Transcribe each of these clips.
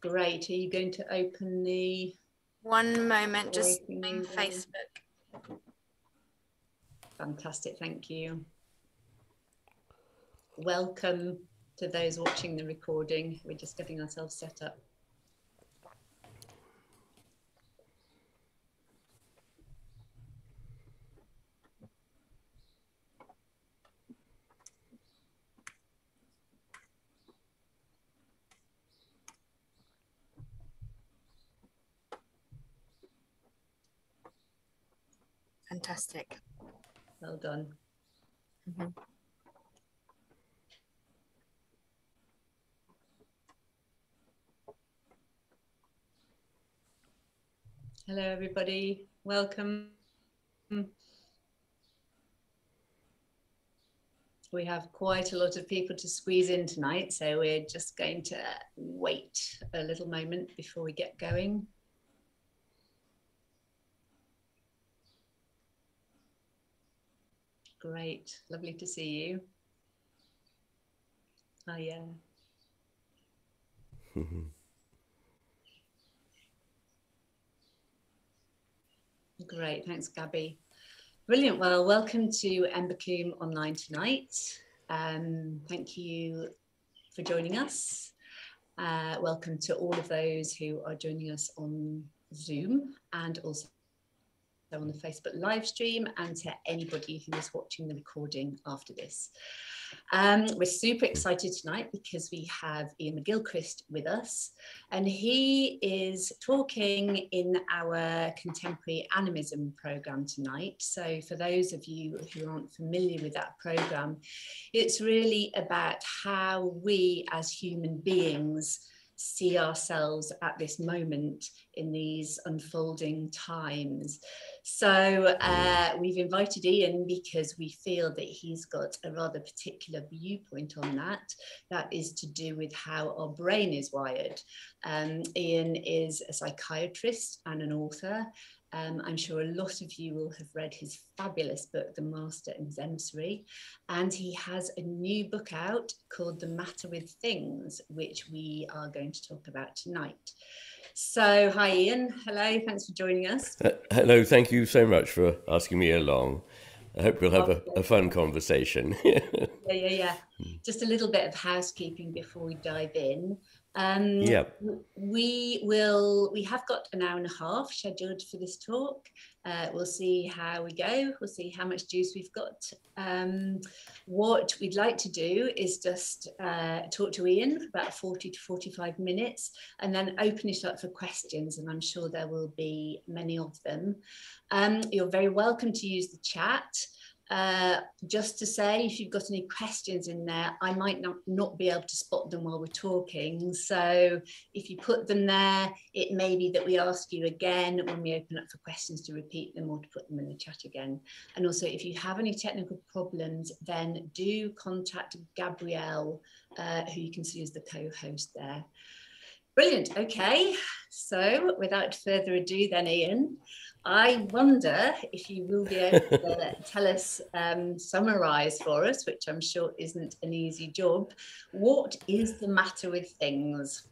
Great. Are you going to open the... One moment, just on Facebook. Fantastic, thank you. Welcome to those watching the recording. We're just getting ourselves set up. Fantastic. Well done. Mm-hmm. Hello, everybody. Welcome. We have quite a lot of people to squeeze in tonight, so we're just going to wait a little moment before we get going. Great, lovely to see you. Oh, yeah. Great, thanks, Gabby. Brilliant. Well, welcome to Embercombe Online tonight. Thank you for joining us. Welcome to all of those who are joining us on Zoom and also on the Facebook live stream, and to anybody who is watching the recording after this. We're super excited tonight because we have Iain McGilchrist with us, and he is talking in our Contemporary Animism programme tonight. So for those of you who aren't familiar with that programme, it's really about how we as human beings see ourselves at this moment in these unfolding times. So we've invited Iain because we feel that he's got a rather particular viewpoint on that. That is to do with how our brain is wired. Iain is a psychiatrist and an author. I'm sure a lot of you will have read his fabulous book, The Master and His Emissary, and he has a new book out called The Matter with Things, which we are going to talk about tonight. So, hi Iain, hello, thanks for joining us. Hello, thank you so much for asking me along. I hope we'll have a fun conversation. Yeah. Just a little bit of housekeeping before we dive in. We have got an hour and a half scheduled for this talk. We'll see how we go. We'll see how much juice we've got. What we'd like to do is just talk to Iain for about 40 to 45 minutes and then open it up for questions, and I'm sure there will be many of them. You're very welcome to use the chat. Just to say, if you've got any questions in there, I might not be able to spot them while we're talking. So if you put them there, it may be that we ask you again when we open up for questions to repeat them or to put them in the chat again. And also, if you have any technical problems, then do contact Gabrielle, who you can see as the co-host there. Brilliant. Okay, so without further ado then, Iain, I wonder if you will be able to tell us, summarise for us, which I'm sure isn't an easy job. What is the matter with things?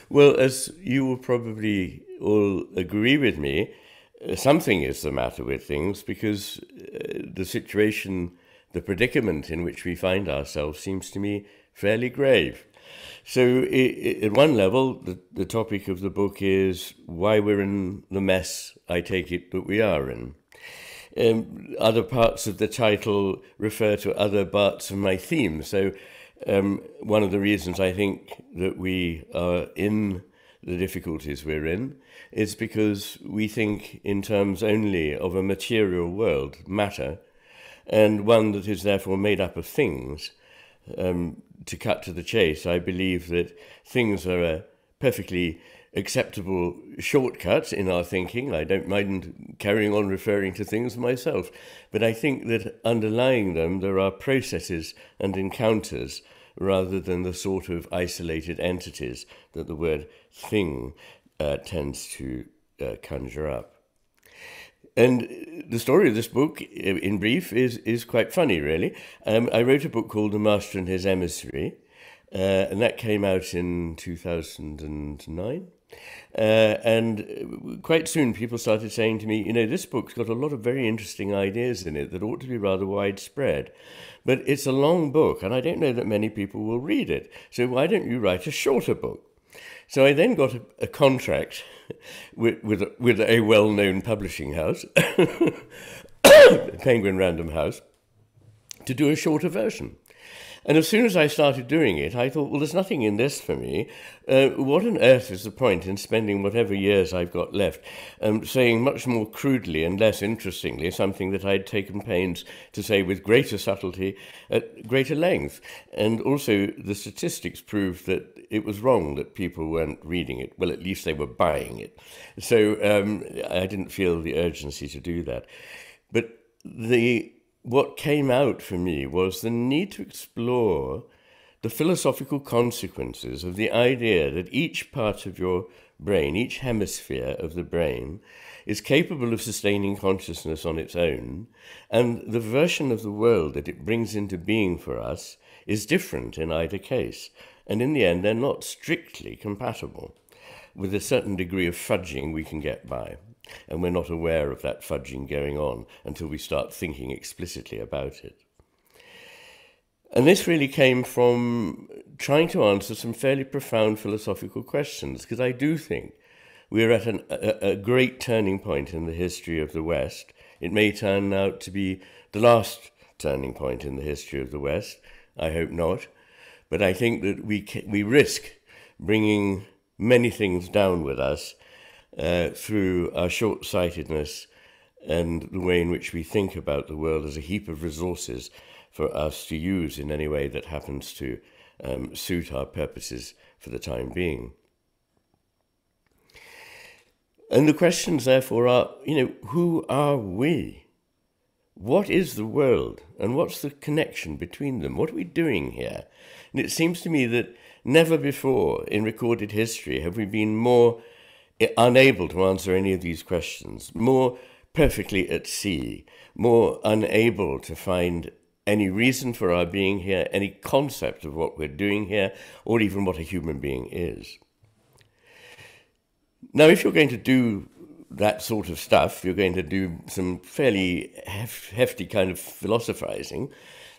Well, as you will probably all agree with me, something is the matter with things, because the situation, the predicament in which we find ourselves seems to me fairly grave. So at one level, the topic of the book is why we're in the mess, I take it, that we are in. Other parts of the title refer to other parts of my theme. So one of the reasons I think that we are in the difficulties we're in is because we think in terms only of a material world, matter, and one that is therefore made up of things. To cut to the chase, I believe that things are a perfectly acceptable shortcut in our thinking. I don't mind carrying on referring to things myself, but I think that underlying them there are processes and encounters rather than the sort of isolated entities that the word thing tends to conjure up. And the story of this book, in brief, is quite funny, really. I wrote a book called The Master and His Emissary, and that came out in 2009. And quite soon people started saying to me, this book's got a lot of very interesting ideas in it that ought to be rather widespread. But it's a long book, and I don't know that many people will read it. So why don't you write a shorter book? So I then got a contract with a well-known publishing house, Penguin Random House, to do a shorter version. And as soon as I started doing it, I thought, well, there's nothing in this for me. What on earth is the point in spending whatever years I've got left saying much more crudely and less interestingly something that I'd taken pains to say with greater subtlety at greater length? And also the statistics proved that it was wrong that people weren't reading it. Well, at least they were buying it. So I didn't feel the urgency to do that. But what came out for me was the need to explore the philosophical consequences of the idea that each part of your brain, each hemisphere of the brain, is capable of sustaining consciousness on its own, and the version of the world that it brings into being for us is different in either case. And in the end, they're not strictly compatible. With a certain degree of fudging, we can get by. And we're not aware of that fudging going on until we start thinking explicitly about it. And this really came from trying to answer some fairly profound philosophical questions, because I do think we're at a great turning point in the history of the West. It may turn out to be the last turning point in the history of the West. I hope not. But I think that we risk bringing many things down with us through our short-sightedness and the way in which we think about the world as a heap of resources for us to use in any way that happens to suit our purposes for the time being. And the questions, therefore, are, who are we? What is the world? And what's the connection between them? What are we doing here? And it seems to me that never before in recorded history have we been more unable to answer any of these questions, more perfectly at sea, more unable to find any reason for our being here, any concept of what we're doing here, or even what a human being is. Now, if you're going to do that sort of stuff, you're going to do some fairly hefty kind of philosophizing,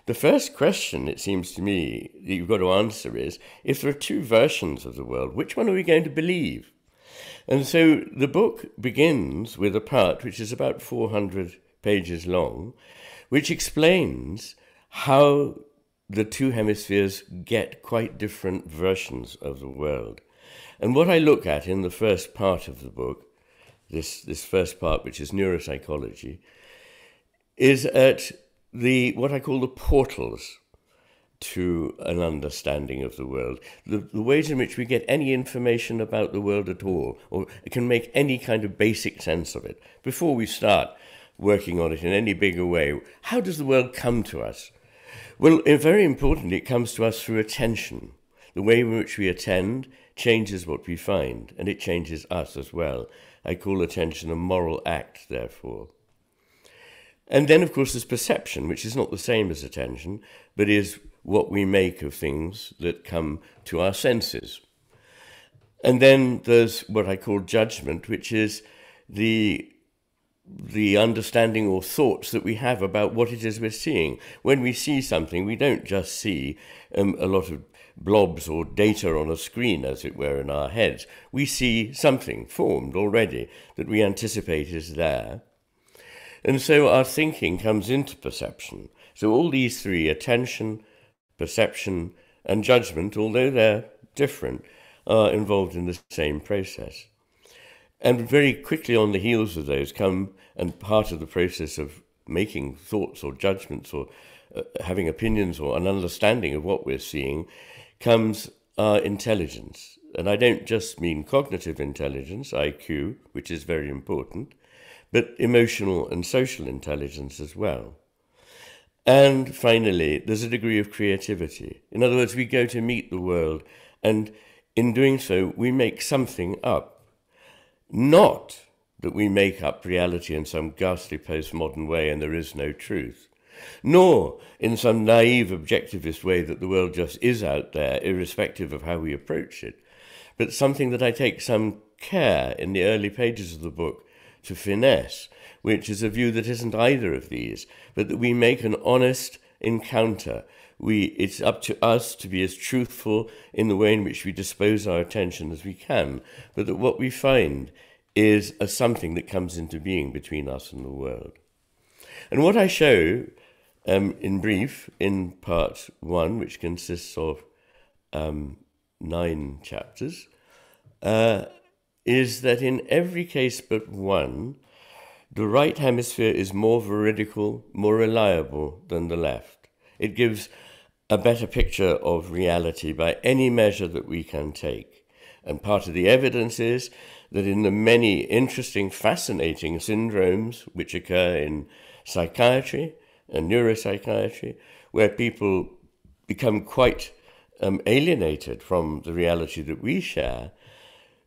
the first question, it seems to me, that you've got to answer is, if there are two versions of the world, which one are we going to believe? And so the book begins with a part which is about 400 pages long, which explains how the two hemispheres get quite different versions of the world. And what I look at in the first part of the book, this first part, which is neuropsychology, is at what I call the portals to an understanding of the world, the ways in which we get any information about the world at all, or can make any kind of basic sense of it. Before we start working on it in any bigger way, how does the world come to us? Well, very importantly, it comes to us through attention. The way in which we attend changes what we find, and it changes us as well. I call attention a moral act, therefore. And then, of course, there's perception, which is not the same as attention, but is what we make of things that come to our senses. And then there's what I call judgment, which is the understanding or thoughts that we have about what it is we're seeing. When we see something, we don't just see a lot of blobs or data on a screen, as it were, in our heads. We see something formed already that we anticipate is there. And so our thinking comes into perception. So all these three, attention, perception, and judgment, although they're different, are involved in the same process. And very quickly on the heels of those come, and part of the process of making thoughts or judgments or having opinions or an understanding of what we're seeing, comes our intelligence. And I don't just mean cognitive intelligence, IQ, which is very important, but emotional and social intelligence as well. And finally, there's a degree of creativity. In other words, we go to meet the world, and in doing so, we make something up. Not that we make up reality in some ghastly postmodern way and there is no truth, nor in some naive objectivist way that the world just is out there, irrespective of how we approach it, but something that I take some care in the early pages of the book to finesse, which is a view that isn't either of these, but that we make an honest encounter. It's up to us to be as truthful in the way in which we dispose our attention as we can, but that what we find is a something that comes into being between us and the world. And what I show, in brief, in part 1, which consists of 9 chapters, is that in every case but one, the right hemisphere is more veridical, more reliable than the left. It gives a better picture of reality by any measure that we can take. And part of the evidence is that in the many interesting, fascinating syndromes which occur in psychiatry and neuropsychiatry, where people become quite alienated from the reality that we share,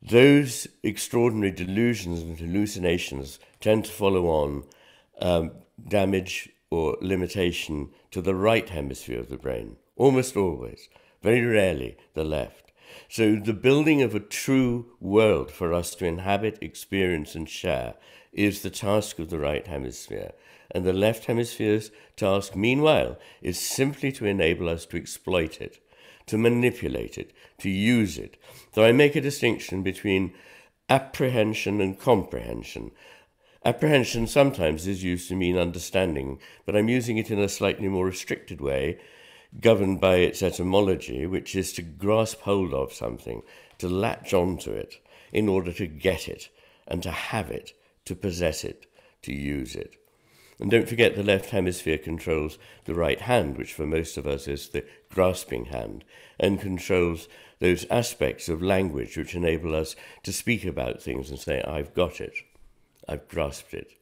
those extraordinary delusions and hallucinations tend to follow on damage or limitation to the right hemisphere of the brain, almost always, very rarely the left. So the building of a true world for us to inhabit, experience and share is the task of the right hemisphere. And the left hemisphere's task, meanwhile, is simply to enable us to exploit it, to manipulate it, to use it. So I make a distinction between apprehension and comprehension. Apprehension sometimes is used to mean understanding, but I'm using it in a slightly more restricted way, governed by its etymology, which is to grasp hold of something, to latch onto it in order to get it, and to have it, to possess it, to use it. And don't forget the left hemisphere controls the right hand, which for most of us is the grasping hand, and controls those aspects of language which enable us to speak about things and say, I've got it, I've grasped it.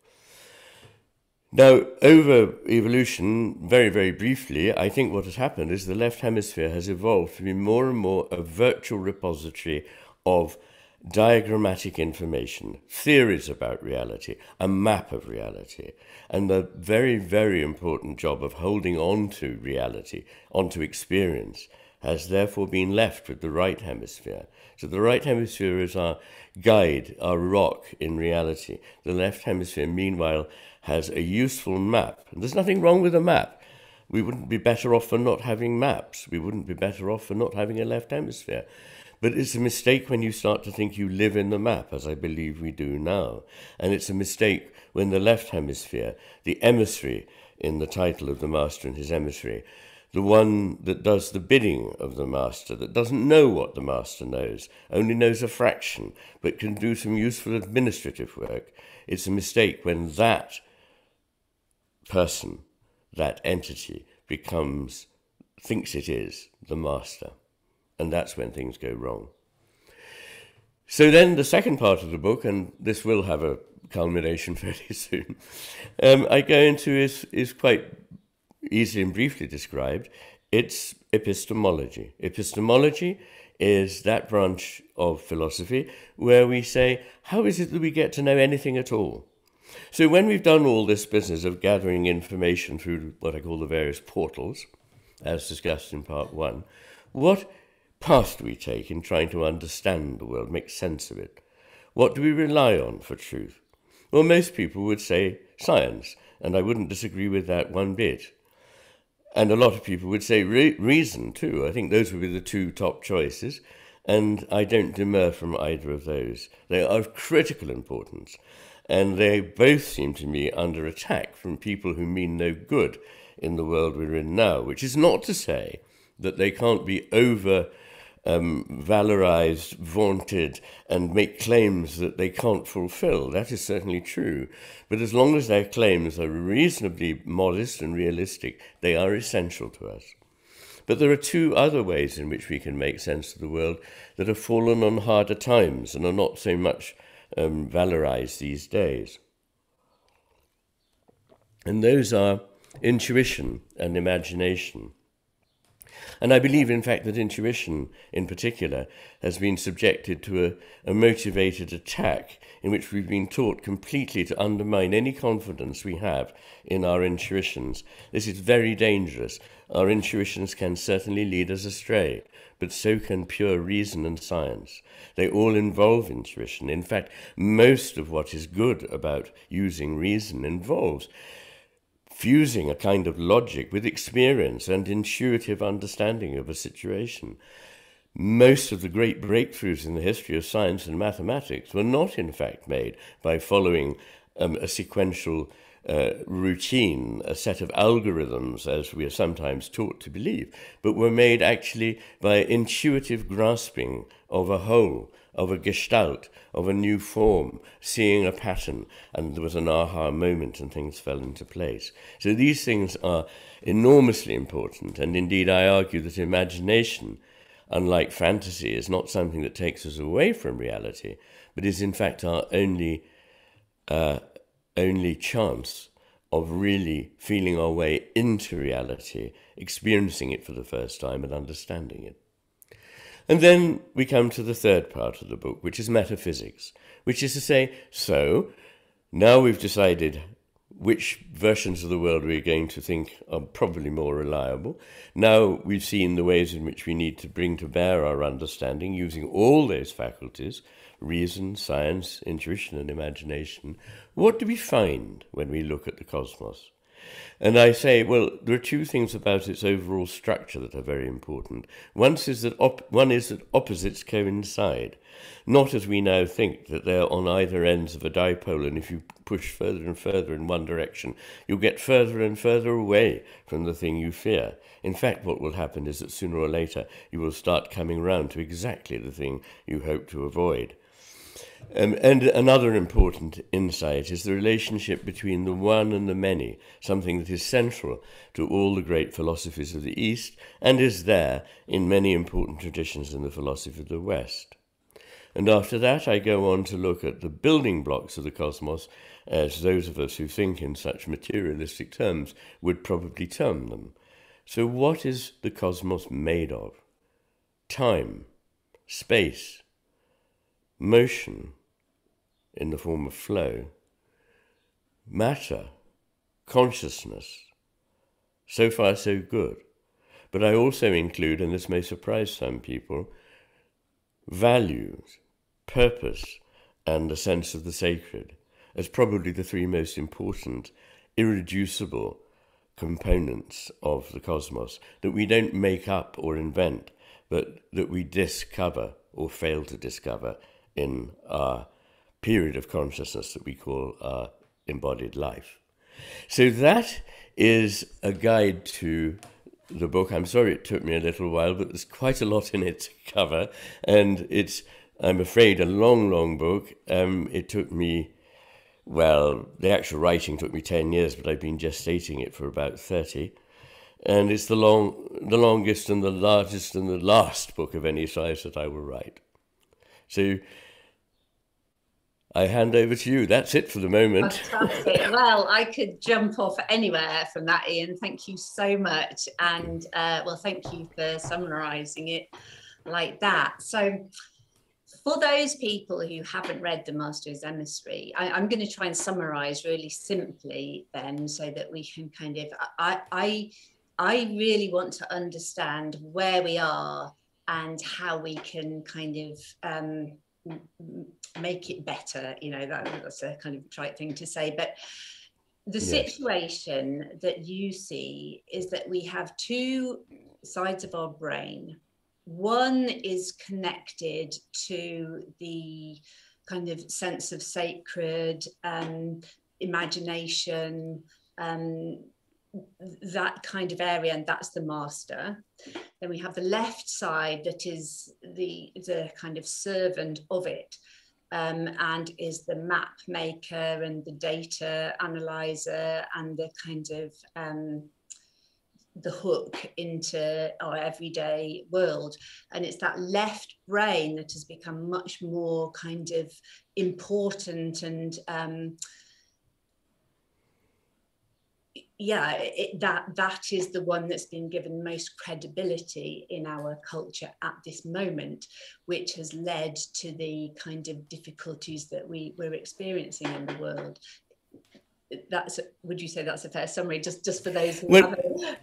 Now, over evolution, very, very briefly, I think what has happened is the left hemisphere has evolved to be more and more a virtual repository of diagrammatic information, theories about reality, a map of reality, and the very, very important job of holding on to reality, onto experience, has therefore been left with the right hemisphere. So the right hemisphere is our guide, our rock in reality. The left hemisphere, meanwhile, has a useful map. And there's nothing wrong with a map. We wouldn't be better off for not having maps. We wouldn't be better off for not having a left hemisphere. But it's a mistake when you start to think you live in the map, as I believe we do now. And it's a mistake when the left hemisphere, the emissary in the title of the master and his emissary, the one that does the bidding of the master, that doesn't know what the master knows, only knows a fraction, but can do some useful administrative work. It's a mistake when that person, that entity, thinks it is the master. And that's when things go wrong. So then the second part of the book, and this will have a culmination fairly soon, I go into is quite easily and briefly described. It's epistemology. Epistemology is that branch of philosophy where we say, how is it that we get to know anything at all? So when we've done all this business of gathering information through what I call the various portals, as discussed in part 1, what path do we take in trying to understand the world, make sense of it? What do we rely on for truth? Well, most people would say science, and I wouldn't disagree with that one bit. And a lot of people would say reason, too. I think those would be the two top choices, and I don't demur from either of those. They are of critical importance, and they both seem to me under attack from people who mean no good in the world we're in now, which is not to say that they can't be valorized, vaunted, and make claims that they can't fulfill. That is certainly true. But as long as their claims are reasonably modest and realistic, they are essential to us. But there are two other ways in which we can make sense of the world that have fallen on harder times and are not so much valorized these days. And those are intuition and imagination. And I believe, in fact, that intuition, in particular, has been subjected to a motivated attack in which we've been taught completely to undermine any confidence we have in our intuitions. This is very dangerous. Our intuitions can certainly lead us astray, but so can pure reason and science. They all involve intuition. In fact, most of what is good about using reason involves fusing a kind of logic with experience and intuitive understanding of a situation. Most of the great breakthroughs in the history of science and mathematics were not, in fact, made by following a sequential routine, a set of algorithms, as we are sometimes taught to believe, but were made actually by intuitive grasping of a whole, of a gestalt, of a new form, seeing a pattern, and there was an aha moment and things fell into place. So these things are enormously important, and indeed I argue that imagination, unlike fantasy, is not something that takes us away from reality, but is in fact our only chance of really feeling our way into reality, experiencing it for the first time and understanding it. And then we come to the third part of the book, which is metaphysics, which is to say, so now we've decided which versions of the world we're going to think are probably more reliable. Now we've seen the ways in which we need to bring to bear our understanding using all those faculties, reason, science, intuition, and imagination. What do we find when we look at the cosmos? And I say, well, there are two things about its overall structure that are very important. One is that opposites coincide, not as we now think that they're on either ends of a dipole, and if you push further and further in one direction, you'll get further and further away from the thing you fear. In fact, what will happen is that sooner or later you will start coming round to exactly the thing you hope to avoid. And another important insight is the relationship between the one and the many, something that is central to all the great philosophies of the East and is there in many important traditions in the philosophy of the West. And after that, I go on to look at the building blocks of the cosmos, as those of us who think in such materialistic terms would probably term them. So what is the cosmos made of? Time, space, motion in the form of flow, matter, consciousness. So far, so good. But I also include, and this may surprise some people, values, purpose, and a sense of the sacred as probably the three most important, irreducible components of the cosmos that we don't make up or invent, but that we discover or fail to discover in our period of consciousness that we call our embodied life. So that is a guide to the book. I'm sorry it took me a little while, but there's quite a lot in it to cover, and it's, I'm afraid, a long, long book. It took me, well, the actual writing took me 10 years, but I've been gestating it for about 30. And it's the longest and the largest and the last book of any size that I will write. So I hand over to you. That's it for the moment. Fantastic. Well, I could jump off anywhere from that, Iain. Thank you so much. And well, thank you for summarising it like that. So for those people who haven't read The Master of Emissary, I'm going to try and summarise really simply then, so that we can kind of, I really want to understand where we are and how we can kind of make it better. You know, that's a kind of trite thing to say, but the situation that you see is that we have two sides of our brain. One is connected to the kind of sense of sacred, imagination, that kind of area, and that's the master. Then we have the left side that is the kind of servant of it, and is the map maker and the data analyzer and the kind of the hook into our everyday world. And it's that left brain that has become much more kind of important and that is the one that's been given most credibility in our culture at this moment, which has led to the kind of difficulties that we're experiencing in the world. Would you say that's a fair summary, just for those who haven't?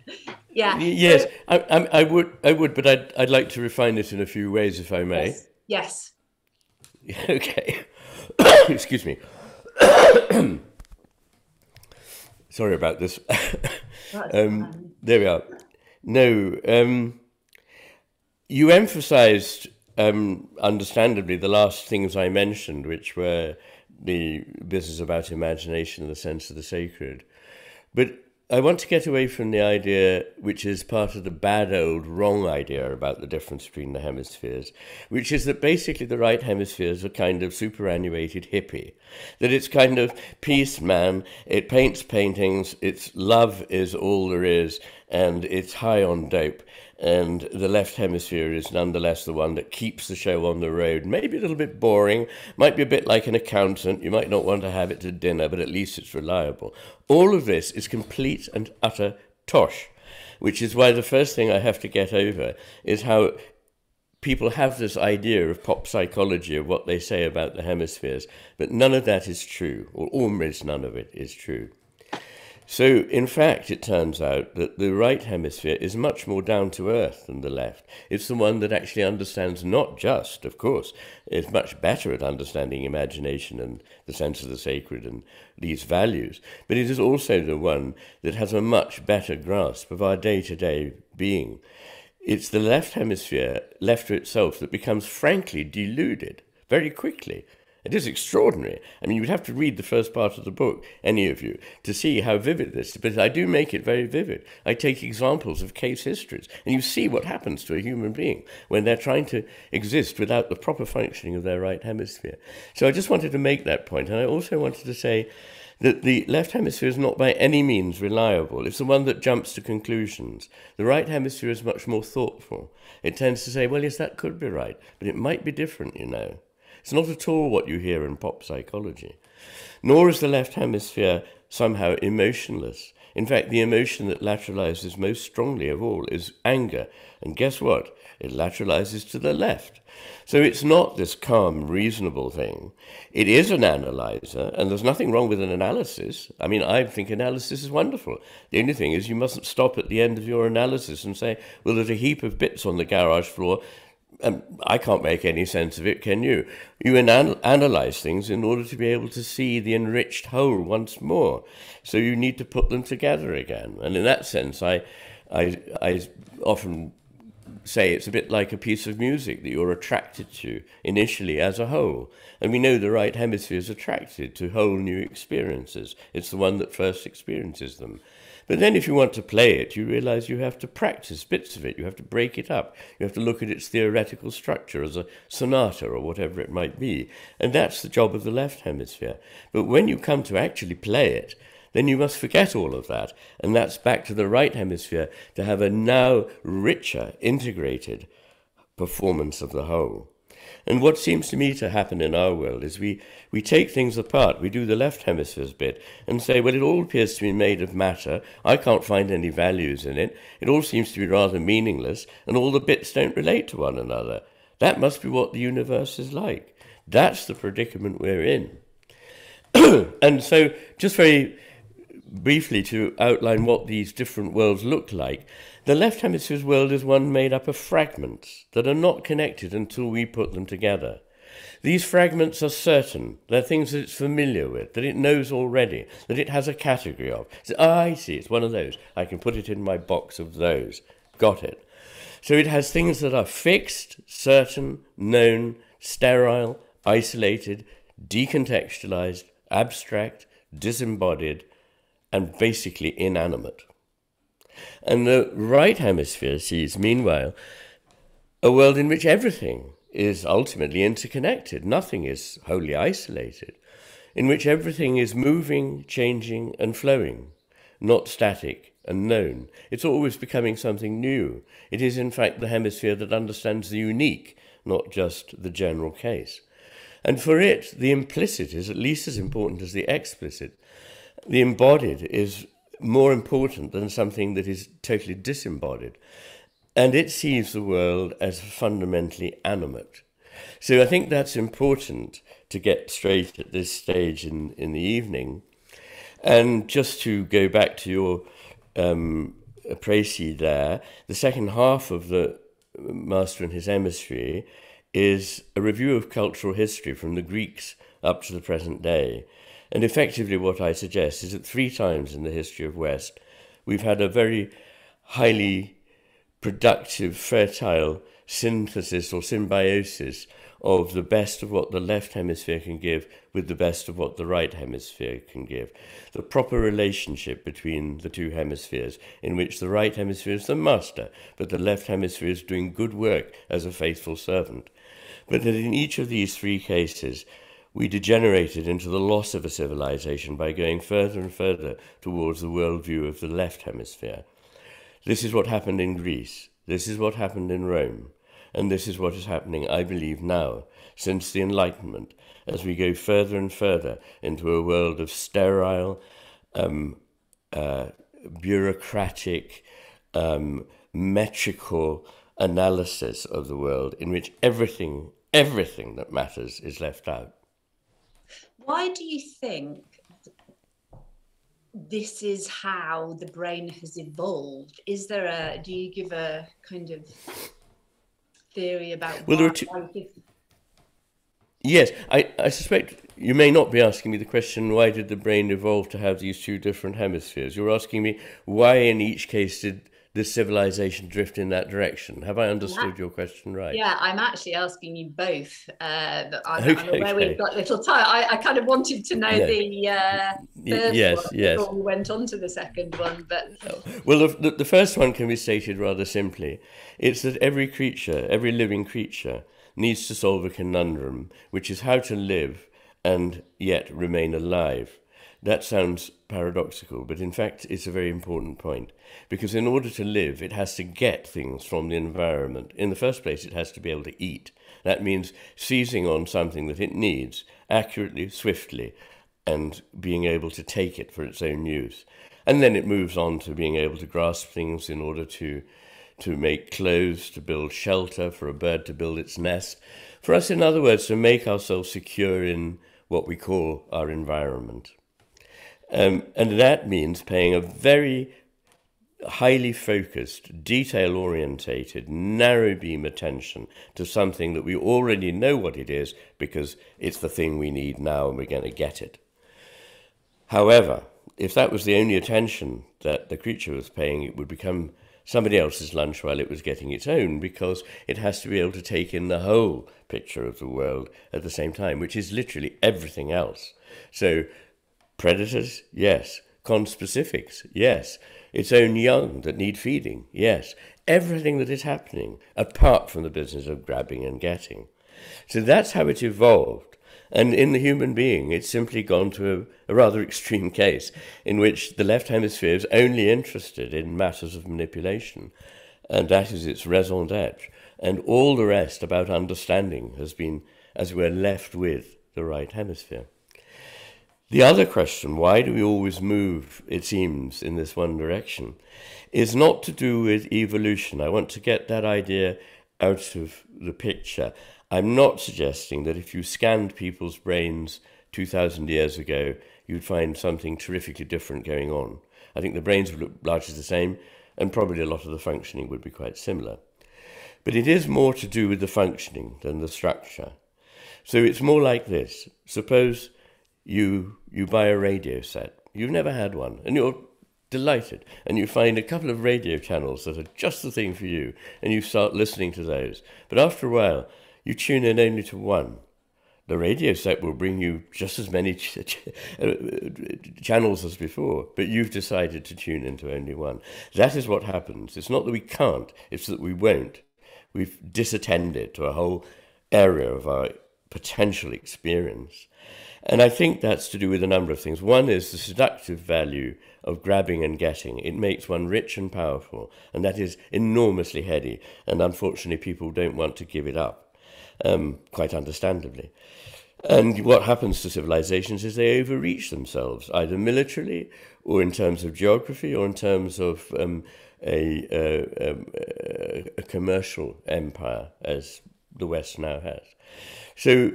Yeah. Yes, I would, but I'd like to refine it in a few ways, if I may. Yes. Okay. Excuse me. Sorry about this. There we are. No, you emphasized, understandably, the last things I mentioned, which were the business about imagination and the sense of the sacred. But I want to get away from the idea, which is part of the bad old wrong idea about the difference between the hemispheres, which is that basically the right hemisphere is a kind of superannuated hippie, that it's kind of peace, man, it paints paintings, its love is all there is, and it's high on dope. And the left hemisphere is nonetheless the one that keeps the show on the road. Maybe a little bit boring, might be a bit like an accountant. You might not want to have it to dinner, but at least it's reliable. All of this is complete and utter tosh, which is why the first thing I have to get over is how people have this idea of pop psychology, of what they say about the hemispheres, but none of that is true, or almost none of it is true. So, in fact, it turns out that the right hemisphere is much more down to earth than the left. It's the one that actually understands not just, of course, it's much better at understanding imagination and the sense of the sacred and these values, but it is also the one that has a much better grasp of our day-to-day being. It's the left hemisphere, left to itself, that becomes frankly deluded very quickly. It is extraordinary. I mean, you would have to read the first part of the book, any of you, to see how vivid this is. But I do make it very vivid. I take examples of case histories, and you see what happens to a human being when they're trying to exist without the proper functioning of their right hemisphere. So I just wanted to make that point. And I also wanted to say that the left hemisphere is not by any means reliable. It's the one that jumps to conclusions. The right hemisphere is much more thoughtful. It tends to say, well, yes, that could be right, but it might be different, you know. It's not at all what you hear in pop psychology. Nor is the left hemisphere somehow emotionless. In fact, the emotion that lateralizes most strongly of all is anger. And guess what? It lateralizes to the left. So it's not this calm, reasonable thing. It is an analyzer, and there's nothing wrong with an analysis. I mean, I think analysis is wonderful. The only thing is you mustn't stop at the end of your analysis and say, well, there's a heap of bits on the garage floor, and I can't make any sense of it, can you? You analyze things in order to be able to see the enriched whole once more. So you need to put them together again. And in that sense, I often say it's a bit like a piece of music that you're attracted to initially as a whole. And we know the right hemisphere is attracted to whole new experiences. It's the one that first experiences them. But then if you want to play it, you realize you have to practice bits of it. You have to break it up. You have to look at its theoretical structure as a sonata or whatever it might be. And that's the job of the left hemisphere. But when you come to actually play it, then you must forget all of that. And that's back to the right hemisphere to have a now richer, integrated performance of the whole. And what seems to me to happen in our world is we take things apart. We do the left hemisphere's bit and say, well, it all appears to be made of matter. I can't find any values in it. It all seems to be rather meaningless, and all the bits don't relate to one another. That must be what the universe is like. That's the predicament we're in. And so, just very briefly to outline what these different worlds look like, the left hemisphere's world is one made up of fragments that are not connected until we put them together. These fragments are certain. They're things that it's familiar with, that it knows already, that it has a category of. So, I see, it's one of those. I can put it in my box of those. Got it. So it has things that are fixed, certain, known, sterile, isolated, decontextualized, abstract, disembodied, and basically inanimate. And the right hemisphere sees, meanwhile, a world in which everything is ultimately interconnected. Nothing is wholly isolated, in which everything is moving, changing, and flowing, not static and known. It's always becoming something new. It is, in fact, the hemisphere that understands the unique, not just the general case. And for it, the implicit is at least as important as the explicit. The embodied is more important than something that is totally disembodied. And it sees the world as fundamentally animate. So I think that's important to get straight at this stage in the evening. And just to go back to your précis there, the second half of the Master and His Emissary is a review of cultural history from the Greeks up to the present day. And effectively what I suggest is that 3 times in the history of West, we've had a very highly productive, fertile synthesis or symbiosis of the best of what the left hemisphere can give with the best of what the right hemisphere can give. The proper relationship between the 2 hemispheres, in which the right hemisphere is the master, but the left hemisphere is doing good work as a faithful servant. But that in each of these 3 cases, we degenerated into the loss of a civilization by going further and further towards the worldview of the left hemisphere. This is what happened in Greece. This is what happened in Rome. And this is what is happening, I believe, now, since the Enlightenment, as we go further and further into a world of sterile, bureaucratic, metrical analysis of the world, in which everything that matters is left out. Why do you think this is how the brain has evolved? Do you give a kind of theory about well, there are 2. Yes, I suspect you may not be asking me the question, why did the brain evolve to have these 2 different hemispheres? You're asking me why in each case did this civilization drift in that direction. Have I understood your question right? Yeah, I'm actually asking you both. I'm aware we've got little time. I kind of wanted to know the first one before we went on to the second one. But well, the first one can be stated rather simply. It's that every creature, every living creature, needs to solve a conundrum, which is how to live and yet remain alive. That sounds paradoxical, but in fact it's a very important point, because in order to live, it has to get things from the environment. In the first place, it has to be able to eat. That means seizing on something that it needs accurately, swiftly, and being able to take it for its own use. And then it moves on to being able to grasp things in order to make clothes, to build shelter, for a bird to build its nest. For us, in other words, to make ourselves secure in what we call our environment. And that means paying a very highly focused, detail-orientated, narrow beam attention to something that we already know what it is because it's the thing we need now and we're going to get it. However, if that was the only attention that the creature was paying, it would become somebody else's lunch while it was getting its own, because it has to be able to take in the whole picture of the world at the same time, which is literally everything else. So predators, yes. Conspecifics, yes. Its own young that need feeding, yes. Everything that is happening, apart from the business of grabbing and getting. So that's how it evolved. And in the human being, it's simply gone to a rather extreme case in which the left hemisphere is only interested in matters of manipulation, and that is its raison d'etre. And all the rest about understanding has been, as we're left with, the right hemisphere. The other question, why do we always move, it seems, in this one direction, is not to do with evolution. I want to get that idea out of the picture. I'm not suggesting that if you scanned people's brains 2,000 years ago, you'd find something terrifically different going on. I think the brains would look largely the same, and probably a lot of the functioning would be quite similar. But it is more to do with the functioning than the structure. So it's more like this. Suppose you buy a radio set. You've never had one, and you're delighted, and you find a couple of radio channels that are just the thing for you, and you start listening to those. But after a while, you tune in only to one. The radio set will bring you just as many channels as before, but you've decided to tune into only one. That is what happens. It's not that we can't, it's that we won't. We've disattended to a whole area of our potential experience. And I think that's to do with a number of things. One is the seductive value of grabbing and getting. It makes one rich and powerful, and that is enormously heady, and unfortunately people don't want to give it up, quite understandably. And what happens to civilizations is they overreach themselves, either militarily or in terms of geography or in terms of a commercial empire, as the West now has. So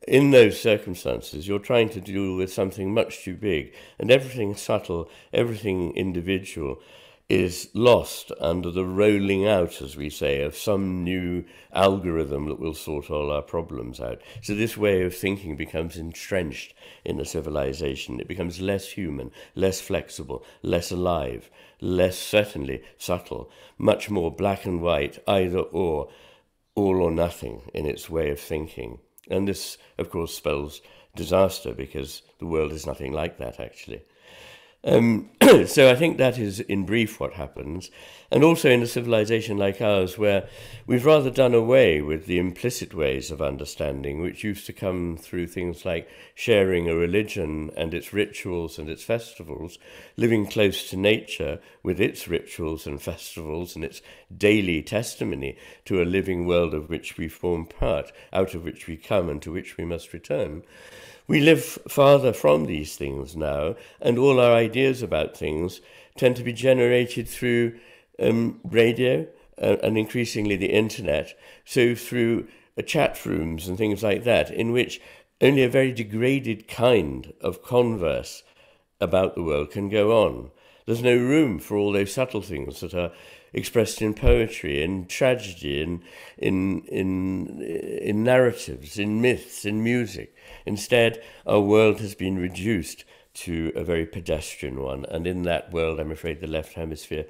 in those circumstances, you're trying to deal with something much too big, and everything subtle, everything individual is lost under the rolling out, as we say, of some new algorithm that will sort all our problems out. So this way of thinking becomes entrenched in a civilization. It becomes less human, less flexible, less alive, less certainly subtle, much more black and white, either or, all or nothing in its way of thinking. And this, of course, spells disaster, because the world is nothing like that, actually. So I think that is, in brief, what happens. And also in a civilization like ours, where we've rather done away with the implicit ways of understanding, which used to come through things like sharing a religion and its rituals and its festivals, living close to nature with its rituals and festivals and its daily testimony to a living world of which we form part, out of which we come and to which we must return. We live farther from these things now, and all our ideas about things tend to be generated through radio and increasingly the internet, so through chat rooms and things like that, in which only a very degraded kind of converse about the world can go on. There's no room for all those subtle things that are expressed in poetry, in tragedy, in narratives, in myths, in music. Instead, our world has been reduced to a very pedestrian one, and in that world, I'm afraid the left hemisphere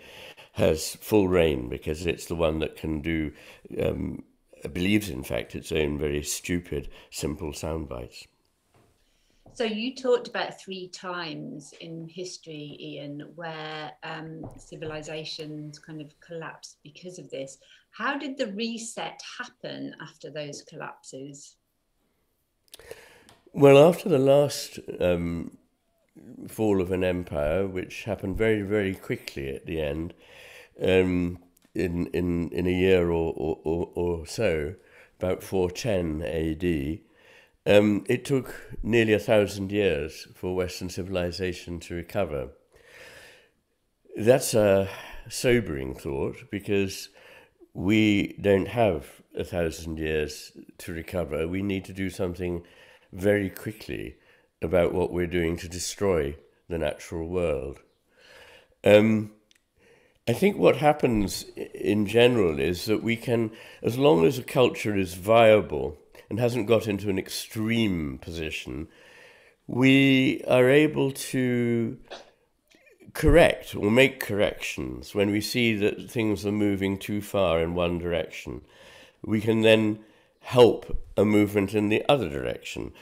has full reign, because it's the one that can do, believes, in fact, its own very stupid, simple sound bites. So you talked about 3 times in history, Iain, where civilizations kind of collapsed because of this. How did the reset happen after those collapses? Well, after the last fall of an empire, which happened very, very quickly at the end, in a year or so, about 410 AD, it took nearly 1,000 years for Western civilization to recover. That's a sobering thought, because we don't have 1,000 years to recover. We need to do something very quickly about what we're doing to destroy the natural world. I think what happens in general is that we can, as long as a culture is viable and hasn't got into an extreme position, we are able to correct or make corrections when we see that things are moving too far in one direction. We can then help a movement in the other direction.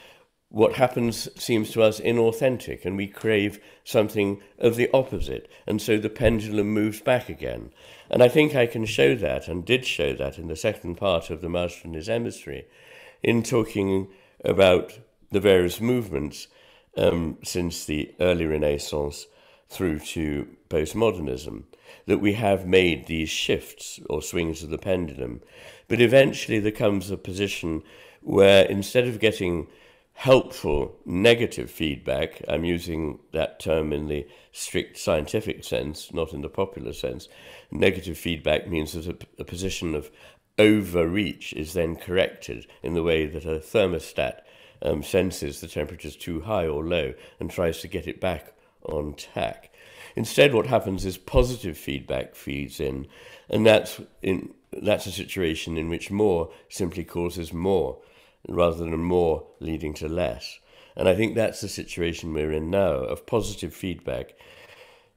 What happens seems to us inauthentic, and we crave something of the opposite, and so the pendulum moves back again. And I think I can show that, and did show that in the second part of The Master and His Emissary, in talking about the various movements since the early Renaissance through to postmodernism, that we have made these shifts or swings of the pendulum. But eventually there comes a position where, instead of getting helpful negative feedback, I'm using that term in the strict scientific sense, not in the popular sense. Negative feedback means that a position of overreach is then corrected in the way that a thermostat senses the temperature is too high or low and tries to get it back on tack. Instead, what happens is positive feedback feeds in, and that's a situation in which more simply causes more, rather than more leading to less. And I think that's the situation we're in now, of positive feedback,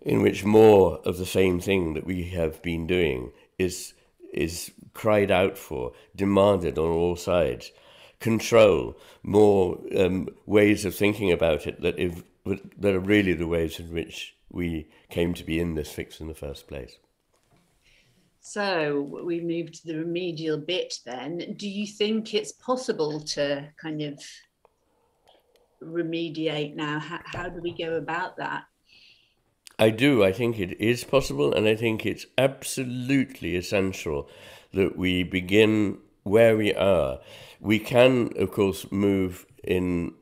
in which more of the same thing that we have been doing is cried out for, demanded on all sides. Control, more ways of thinking about it that are really the ways in which we came to be in this fix in the first place. So we move to the remedial bit then. Do you think it's possible to kind of remediate now? How do we go about that? I do. I think it is possible, and I think it's absolutely essential that we begin where we are. We can, of course, move in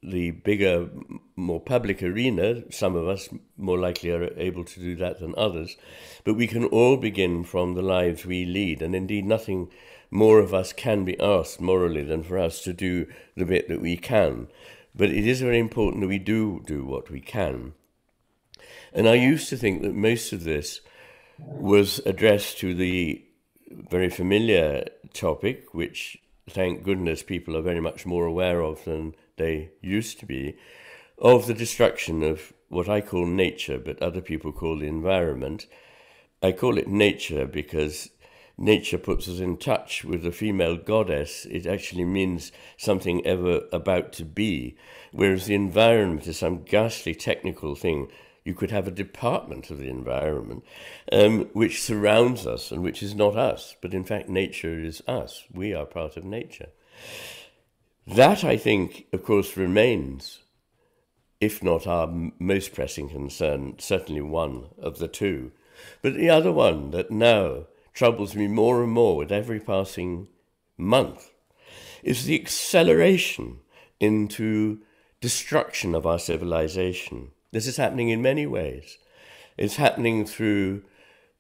the bigger, more public arena. Some of us more likely are able to do that than others, but we can all begin from the lives we lead, and indeed nothing more of us can be asked morally than for us to do the bit that we can. But it is very important that we do what we can. And I used to think that most of this was addressed to the very familiar topic, which thank goodness people are very much more aware of than they used to be, of the destruction of what I call nature, but other people call the environment. I call it nature because nature puts us in touch with the female goddess. It actually means something ever about to be, whereas the environment is some ghastly technical thing. You could have a department of the environment which surrounds us and which is not us, but in fact nature is us. We are part of nature. That, I think, of course, remains, if not our most pressing concern, certainly one of the two. But the other one that now troubles me more and more with every passing month is the acceleration into destruction of our civilization. This is happening in many ways. It's happening through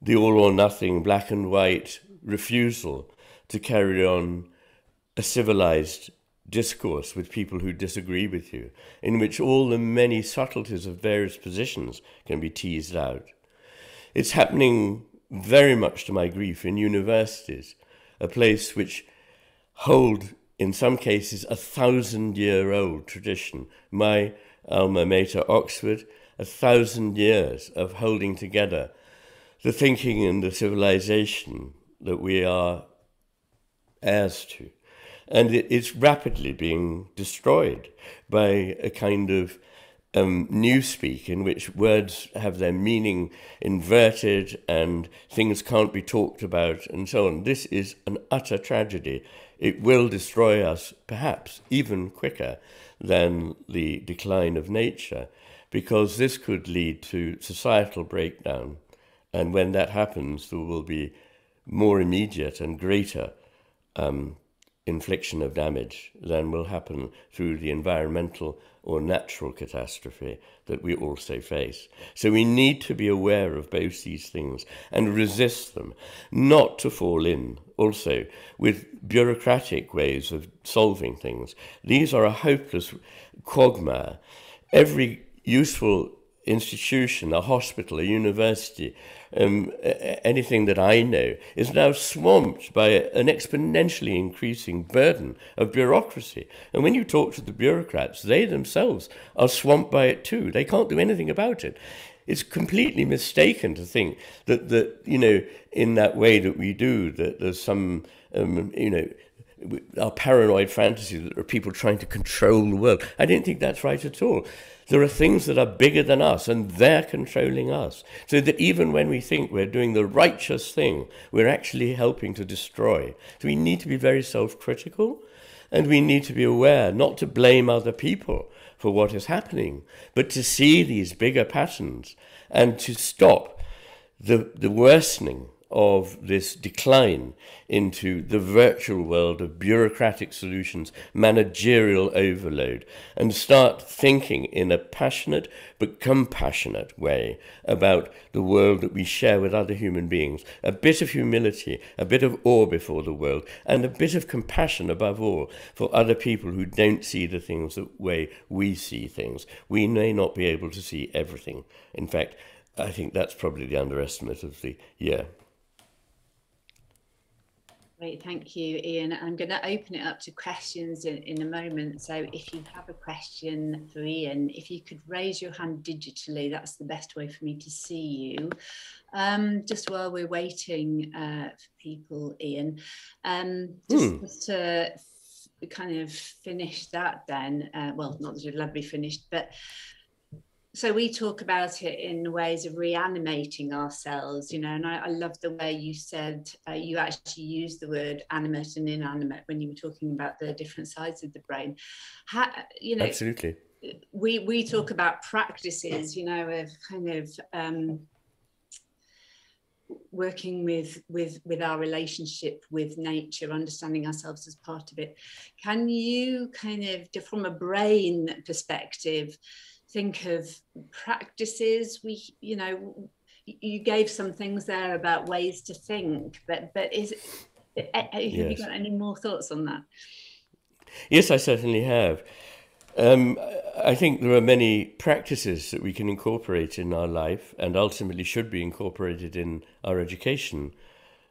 the all or nothing, black and white refusal to carry on a civilized discourse with people who disagree with you, in which all the many subtleties of various positions can be teased out. It's happening very much to my grief in universities, a place which hold, in some cases, 1,000-year-old tradition. My alma mater, Oxford, 1,000 years of holding together the thinking and the civilization that we are heirs to. And it's rapidly being destroyed by a kind of newspeak in which words have their meaning inverted and things can't be talked about and so on. This is an utter tragedy. It will destroy us perhaps even quicker than the decline of nature, because this could lead to societal breakdown. And when that happens, there will be more immediate and greater infliction of damage than will happen through the environmental or natural catastrophe that we also face. So we need to be aware of both these things and resist them, not to fall in also with bureaucratic ways of solving things. These are a hopeless quagmire. Every useful institution, a hospital, a university, anything that I know, is now swamped by an exponentially increasing burden of bureaucracy. And when you talk to the bureaucrats, they themselves are swamped by it too. They can't do anything about it. It's completely mistaken to think that you know, in that way that we do, that there's some, you know, our paranoid fantasy that there are people trying to control the world. I don't think that's right at all. There are things that are bigger than us, and they're controlling us. So that even when we think we're doing the righteous thing, we're actually helping to destroy. So we need to be very self-critical, and we need to be aware not to blame other people for what is happening, but to see these bigger patterns and to stop the worsening of this decline into the virtual world of bureaucratic solutions, managerial overload, and start thinking in a passionate but compassionate way about the world that we share with other human beings. A bit of humility, a bit of awe before the world, and a bit of compassion above all for other people who don't see the things the way we see things. We may not be able to see everything. In fact, I think that's probably the underestimate of the year. Great, thank you, Iain. I'm going to open it up to questions in a moment. So if you have a question for Iain, if you could raise your hand digitally, that's the best way for me to see you. Just while we're waiting for people, Iain, just to kind of finish that then, well, not that it'll ever be finished, but so we talk about it in ways of reanimating ourselves, you know, and I love the way you said, you actually used the word animate and inanimate when you were talking about the different sides of the brain. You know, absolutely. We talk about practices, you know, of kind of working with our relationship with nature, understanding ourselves as part of it. Can you kind of, from a brain perspective, think of practices? You gave some things there about ways to think, but have you got any more thoughts on that? Yes, I certainly have. I think there are many practices that we can incorporate in our life, and ultimately should be incorporated in our education,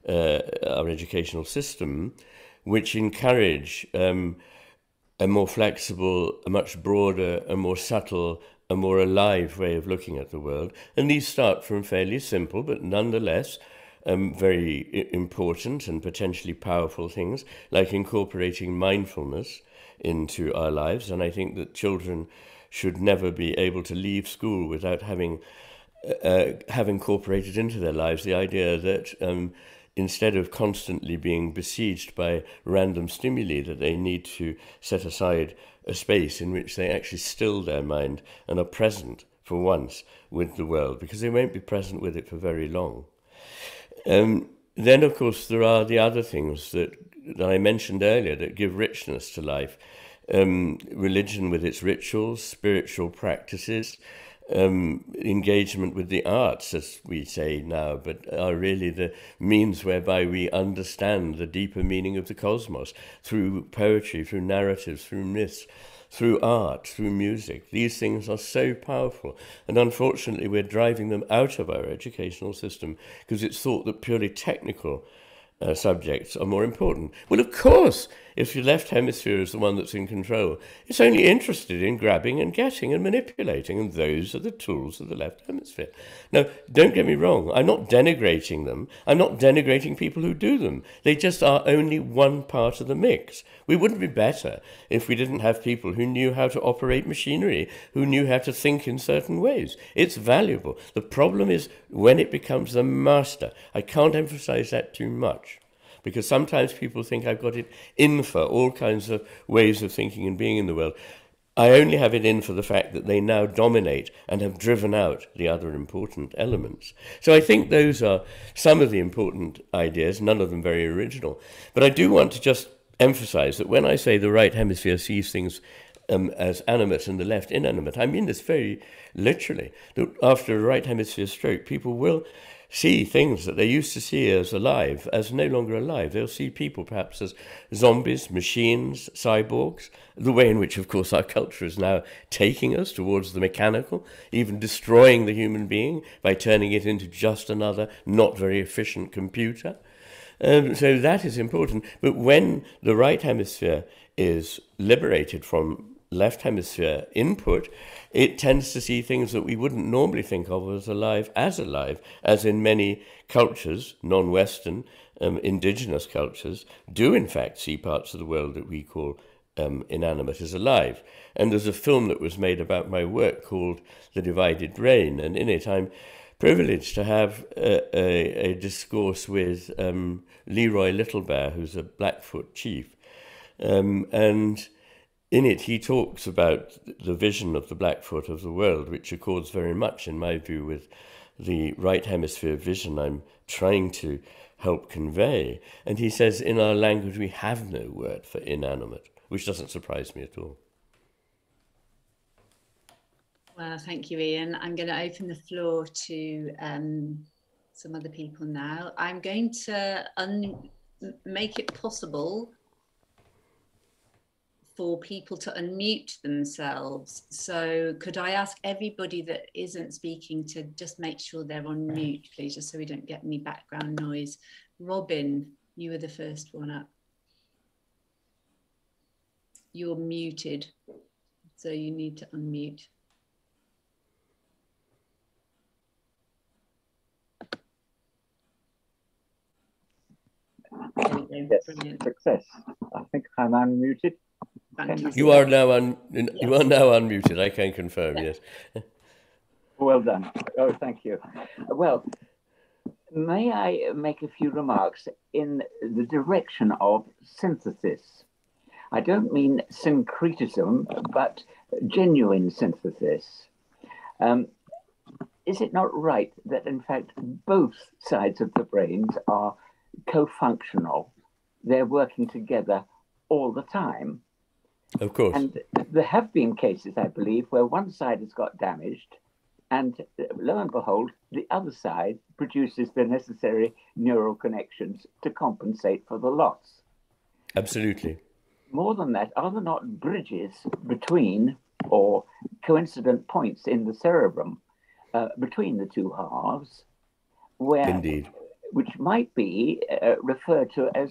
our educational system, which encourage a more flexible, a much broader, a more subtle, a more alive way of looking at the world. And these start from fairly simple, but nonetheless very important and potentially powerful things, like incorporating mindfulness into our lives. And I think that children should never be able to leave school without having incorporated into their lives the idea that instead of constantly being besieged by random stimuli, that they need to set aside a space in which they actually still their mind and are present for once with the world, because they won't be present with it for very long. Then, of course, there are the other things that I mentioned earlier that give richness to life. Religion with its rituals, spiritual practices, engagement with the arts, as we say now, but are really the means whereby we understand the deeper meaning of the cosmos, through poetry, through narratives, through myths, through art, through music. These things are so powerful, and unfortunately we're driving them out of our educational system because it's thought that purely technical subjects are more important. Well, of course, if your left hemisphere is the one that's in control, it's only interested in grabbing and getting and manipulating, and those are the tools of the left hemisphere. Now, don't get me wrong, I'm not denigrating them. I'm not denigrating people who do them. They just are only one part of the mix. We wouldn't be better if we didn't have people who knew how to operate machinery, who knew how to think in certain ways. It's valuable. The problem is when it becomes the master. I can't emphasize that too much, because sometimes people think I've got it in for all kinds of ways of thinking and being in the world. I only have it in for the fact that they now dominate and have driven out the other important elements. So I think those are some of the important ideas, none of them very original. But I do want to just emphasize that when I say the right hemisphere sees things as animate and the left inanimate, I mean this very literally. That after a right hemisphere stroke, people will see things that they used to see as alive, as no longer alive. They'll see people perhaps as zombies, machines, cyborgs, the way in which, of course, our culture is now taking us towards the mechanical, even destroying the human being by turning it into just another not very efficient computer. So that is important. But when the right hemisphere is liberated from left hemisphere input, it tends to see things that we wouldn't normally think of as alive, as in many cultures, non-Western, indigenous cultures, do in fact see parts of the world that we call inanimate as alive. And there's a film that was made about my work called The Divided Brain, and in it I'm privileged to have a discourse with Leroy Littlebear, who's a Blackfoot chief, and in it, he talks about the vision of the Blackfoot of the world, which accords very much, in my view, with the right hemisphere vision I'm trying to help convey. And he says, in our language, we have no word for inanimate, which doesn't surprise me at all. Well, thank you, Iain. I'm going to open the floor to some other people now. I'm going to make it possible for people to unmute themselves. So could I ask everybody that isn't speaking to just make sure they're on mute, please, just so we don't get any background noise. Robin, you were the first one up. You're muted, so you need to unmute. Yes, success. I think I'm unmuted. Fantastic. You are now unmuted. I can confirm. Yes. Well done. Oh, thank you. Well, may I make a few remarks in the direction of synthesis? I don't mean syncretism, but genuine synthesis. is it not right that, in fact, both sides of the brains are co-functional? They're working together all the time. Of course. And there have been cases, I believe, where one side has got damaged, and lo and behold, the other side produces the necessary neural connections to compensate for the loss. Absolutely. More than that, are there not bridges between, or coincident points in the cerebrum between the two halves, where, Indeed, which might be referred to as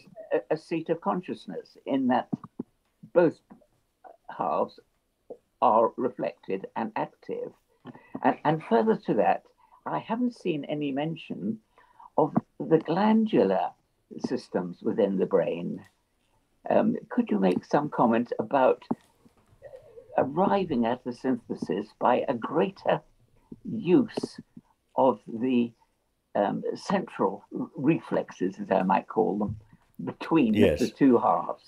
a seat of consciousness, in that both halves are reflected and active. And further to that, I haven't seen any mention of the glandular systems within the brain. Could you make some comment about arriving at the synthesis by a greater use of the central reflexes, as I might call them, between the two halves?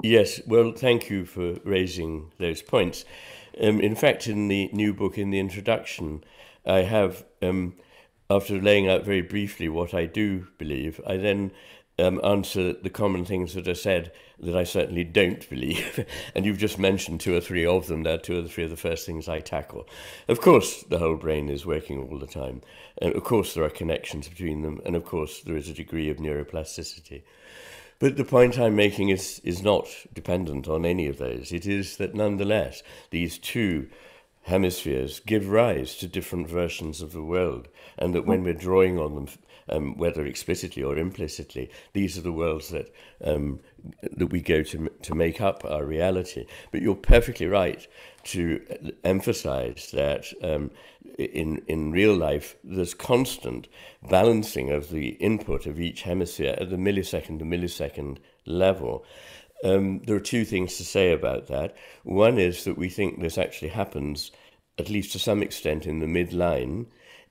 Yes, well, thank you for raising those points. In fact, in the new book, in the introduction, I have, after laying out very briefly what I do believe, I then answer the common things that are said that I certainly don't believe. And you've just mentioned two or three of them. They're two or three of the first things I tackle. Of course, the whole brain is working all the time. And of course, there are connections between them. And of course, there is a degree of neuroplasticity. But the point I'm making is not dependent on any of those. It is that nonetheless, these two hemispheres give rise to different versions of the world, and that when we're drawing on them, whether explicitly or implicitly, these are the worlds that we go to make up our reality. But you're perfectly right to emphasize that in real life, there's constant balancing of the input of each hemisphere at the millisecond to millisecond level. There are two things to say about that. One is that we think this actually happens, at least to some extent, in the midline,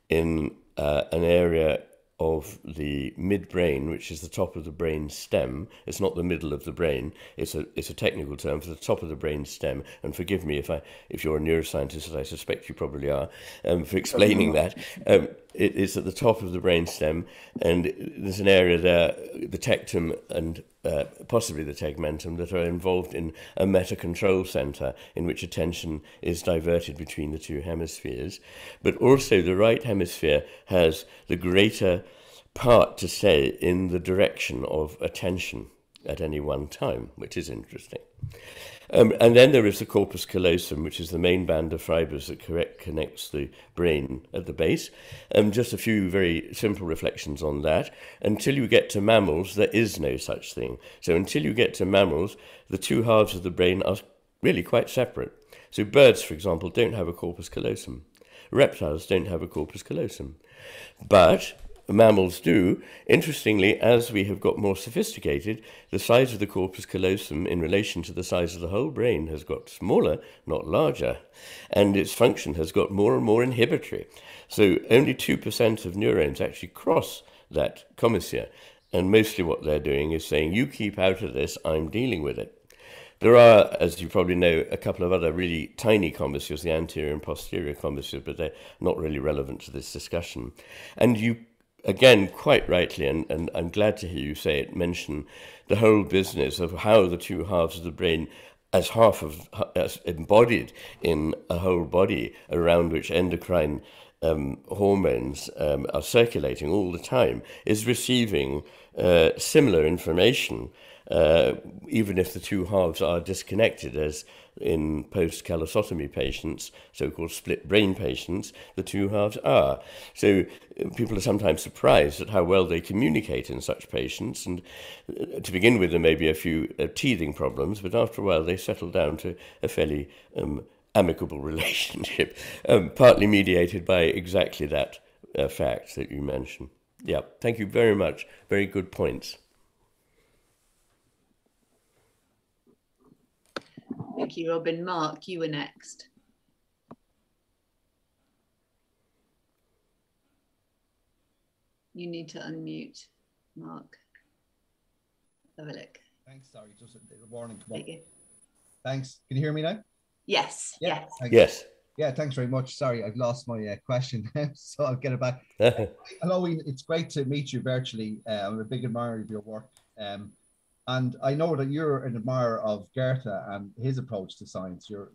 in an area of the midbrain, which is the top of the brain stem. It's not the middle of the brain. It's a technical term for the top of the brain stem. And forgive me if you're a neuroscientist, as I suspect you probably are, for explaining that. It is at the top of the brain stem, and there's an area there, the tectum and possibly the tegmentum, that are involved in a meta-control center in which attention is diverted between the two hemispheres. But also the right hemisphere has the greater part to say in the direction of attention at any one time, which is interesting. And then there is the corpus callosum, which is the main band of fibers that connects the brain at the base. Just a few very simple reflections on that. Until you get to mammals, there is no such thing. So until you get to mammals, the two halves of the brain are really quite separate. So birds, for example, don't have a corpus callosum. Reptiles don't have a corpus callosum. But mammals do. Interestingly, as we have got more sophisticated, the size of the corpus callosum in relation to the size of the whole brain has got smaller, not larger, and its function has got more and more inhibitory. So only 2% of neurons actually cross that commissure, and mostly what they're doing is saying, you keep out of this, I'm dealing with it. There are, as you probably know, a couple of other really tiny commissures, the anterior and posterior commissure, but they're not really relevant to this discussion. And you again, quite rightly, and I'm glad to hear you say it, mention the whole business of how the two halves of the brain, as embodied in a whole body around which endocrine hormones are circulating all the time, is receiving similar information, even if the two halves are disconnected, as in post-callosotomy patients, so-called split brain patients, the two halves are. So people are sometimes surprised at how well they communicate in such patients, and to begin with there may be a few teething problems, but after a while they settle down to a fairly amicable relationship, partly mediated by exactly that fact that you mentioned. Yeah, thank you very much. Very good points. Thank you, Robin. Mark, you were next. You need to unmute, Mark. Have a look. Thanks, sorry, just a warning. There you go. Thanks. Can you hear me now? Yes, Yeah. yes. Yes. Yeah, thanks very much. Sorry, I've lost my question, so I'll get it back. Hello, Ian. It's great to meet you virtually. I'm a big admirer of your work. And I know that you're an admirer of Goethe and his approach to science. You're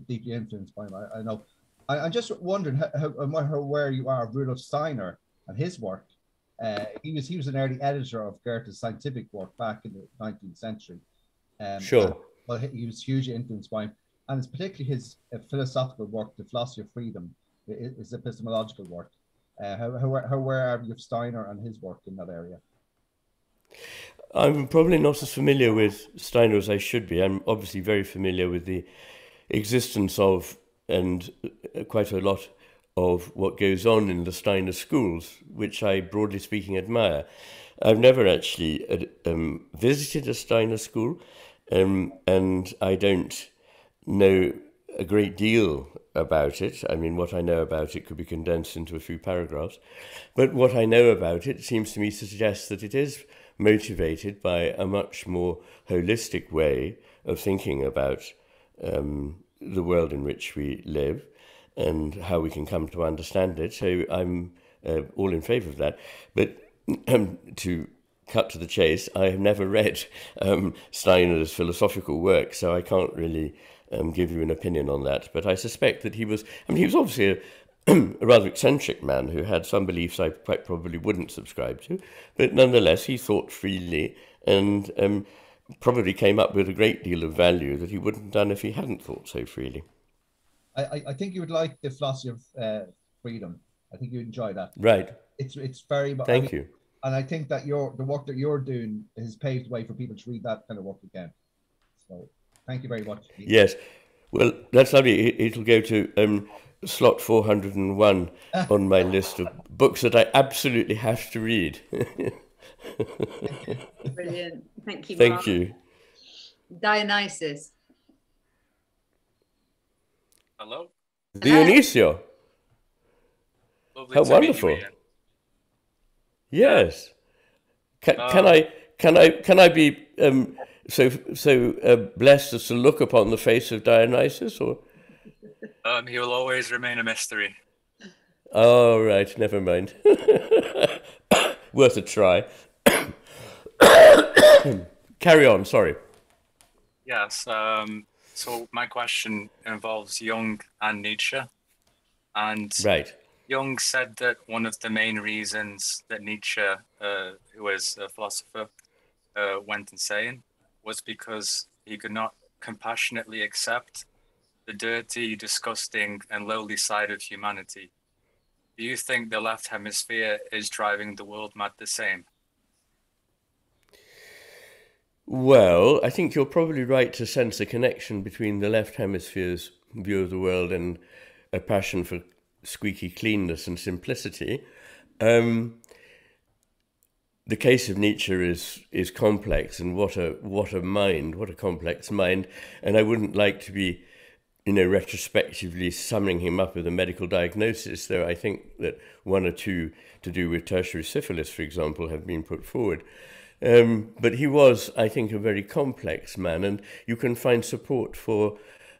deeply influenced by him. I know. I'm just wondering where you are of Rudolf Steiner and his work. He was an early editor of Goethe's scientific work back in the 19th century. Sure. Well, he was hugely influenced by him, and it's particularly his philosophical work, The Philosophy of Freedom, his epistemological work. How aware are you of Steiner and his work in that area? I'm probably not as familiar with Steiner as I should be. I'm obviously very familiar with the existence of and quite a lot of what goes on in the Steiner schools, which I, broadly speaking, admire. I've never actually visited a Steiner school, and I don't know a great deal about it. I mean, what I know about it could be condensed into a few paragraphs. But what I know about it seems to me to suggest that it is motivated by a much more holistic way of thinking about the world in which we live and how we can come to understand it. So I'm all in favour of that. But to cut to the chase, I have never read Steiner's philosophical work, so I can't really give you an opinion on that. But I suspect that he was obviously a rather eccentric man who had some beliefs I quite probably wouldn't subscribe to, but nonetheless he thought freely and probably came up with a great deal of value that he wouldn't have done if he hadn't thought so freely. I think you would like The Philosophy of Freedom. I think you enjoy that. Right. It's very. Thank you. And I think that the work that you're doing has paved the way for people to read that kind of work again. So thank you very much. Yes. Well, that's lovely. It'll go to slot 401 on my list of books that I absolutely have to read. Brilliant. Thank you, Mark. Thank you. Dionysus. Hello. Dionisio. Lovely How to wonderful. meet you, Ian. Yes. Can I be so blessed as to look upon the face of Dionysus, or? He will always remain a mystery. Oh, right, never mind. Worth a try. Carry on, sorry. Yes. So my question involves Jung and Nietzsche. And Right. Jung said that one of the main reasons that Nietzsche, who was a philosopher, went insane was because he could not compassionately accept the dirty, disgusting, and lowly side of humanity. Do you think the left hemisphere is driving the world mad the same? Well, I think you're probably right to sense a connection between the left hemisphere's view of the world and a passion for squeaky cleanness and simplicity. The case of Nietzsche is complex, and what a complex mind. And I wouldn't like to be, retrospectively summing him up with a medical diagnosis, though I think that one or two to do with tertiary syphilis, for example, have been put forward. But he was, I think, a very complex man, and you can find support for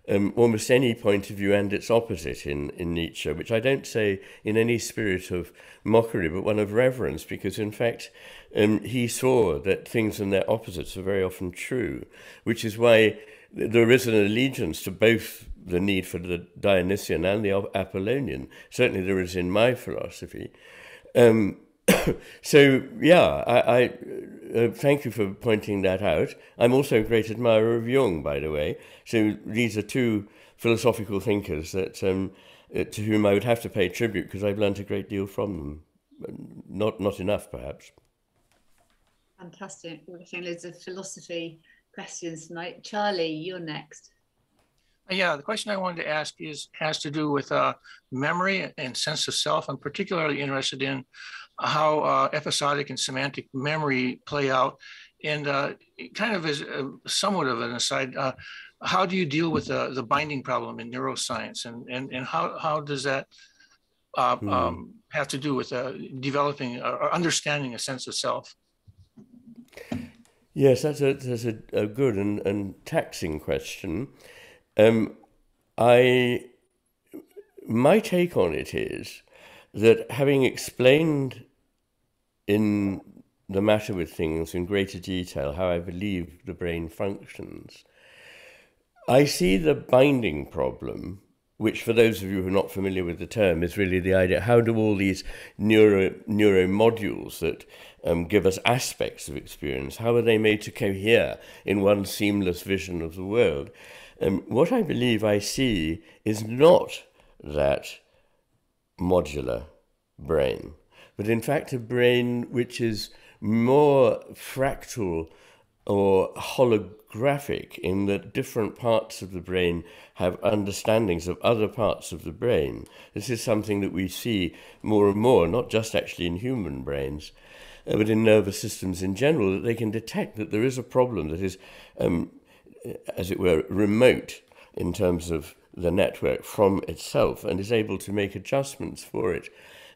almost any point of view and its opposite in Nietzsche, which I don't say in any spirit of mockery, but one of reverence, because in fact he saw that things and their opposites are very often true, which is why there is an allegiance to both the need for the Dionysian and the Apollonian. Certainly there is in my philosophy. So, yeah, I thank you for pointing that out. I'm also a great admirer of Jung, by the way. So these are two philosophical thinkers that to whom I would have to pay tribute because I've learned a great deal from them. Not enough, perhaps. Fantastic. We're getting loads of philosophy questions tonight. Charlie, you're next. Yeah, the question I wanted to ask has to do with memory and sense of self. I'm particularly interested in how episodic and semantic memory play out. And kind of as somewhat of an aside, how do you deal with the binding problem in neuroscience? And how does that have to do with developing or understanding a sense of self? Yes, that's a good and taxing question. I my take on it is that, having explained in The Matter with Things in greater detail how I believe the brain functions, I see the binding problem, which, for those of you who are not familiar with the term, is really the idea: how do all these neuromodules that give us aspects of experience, how are they made to cohere in one seamless vision of the world? What I believe I see is not that modular brain, but in fact a brain which is more fractal or holographic, in that different parts of the brain have understandings of other parts of the brain. This is something that we see more and more, not just actually in human brains, but in nervous systems in general, that they can detect that there is a problem that is, as it were, remote in terms of the network from itself, and is able to make adjustments for it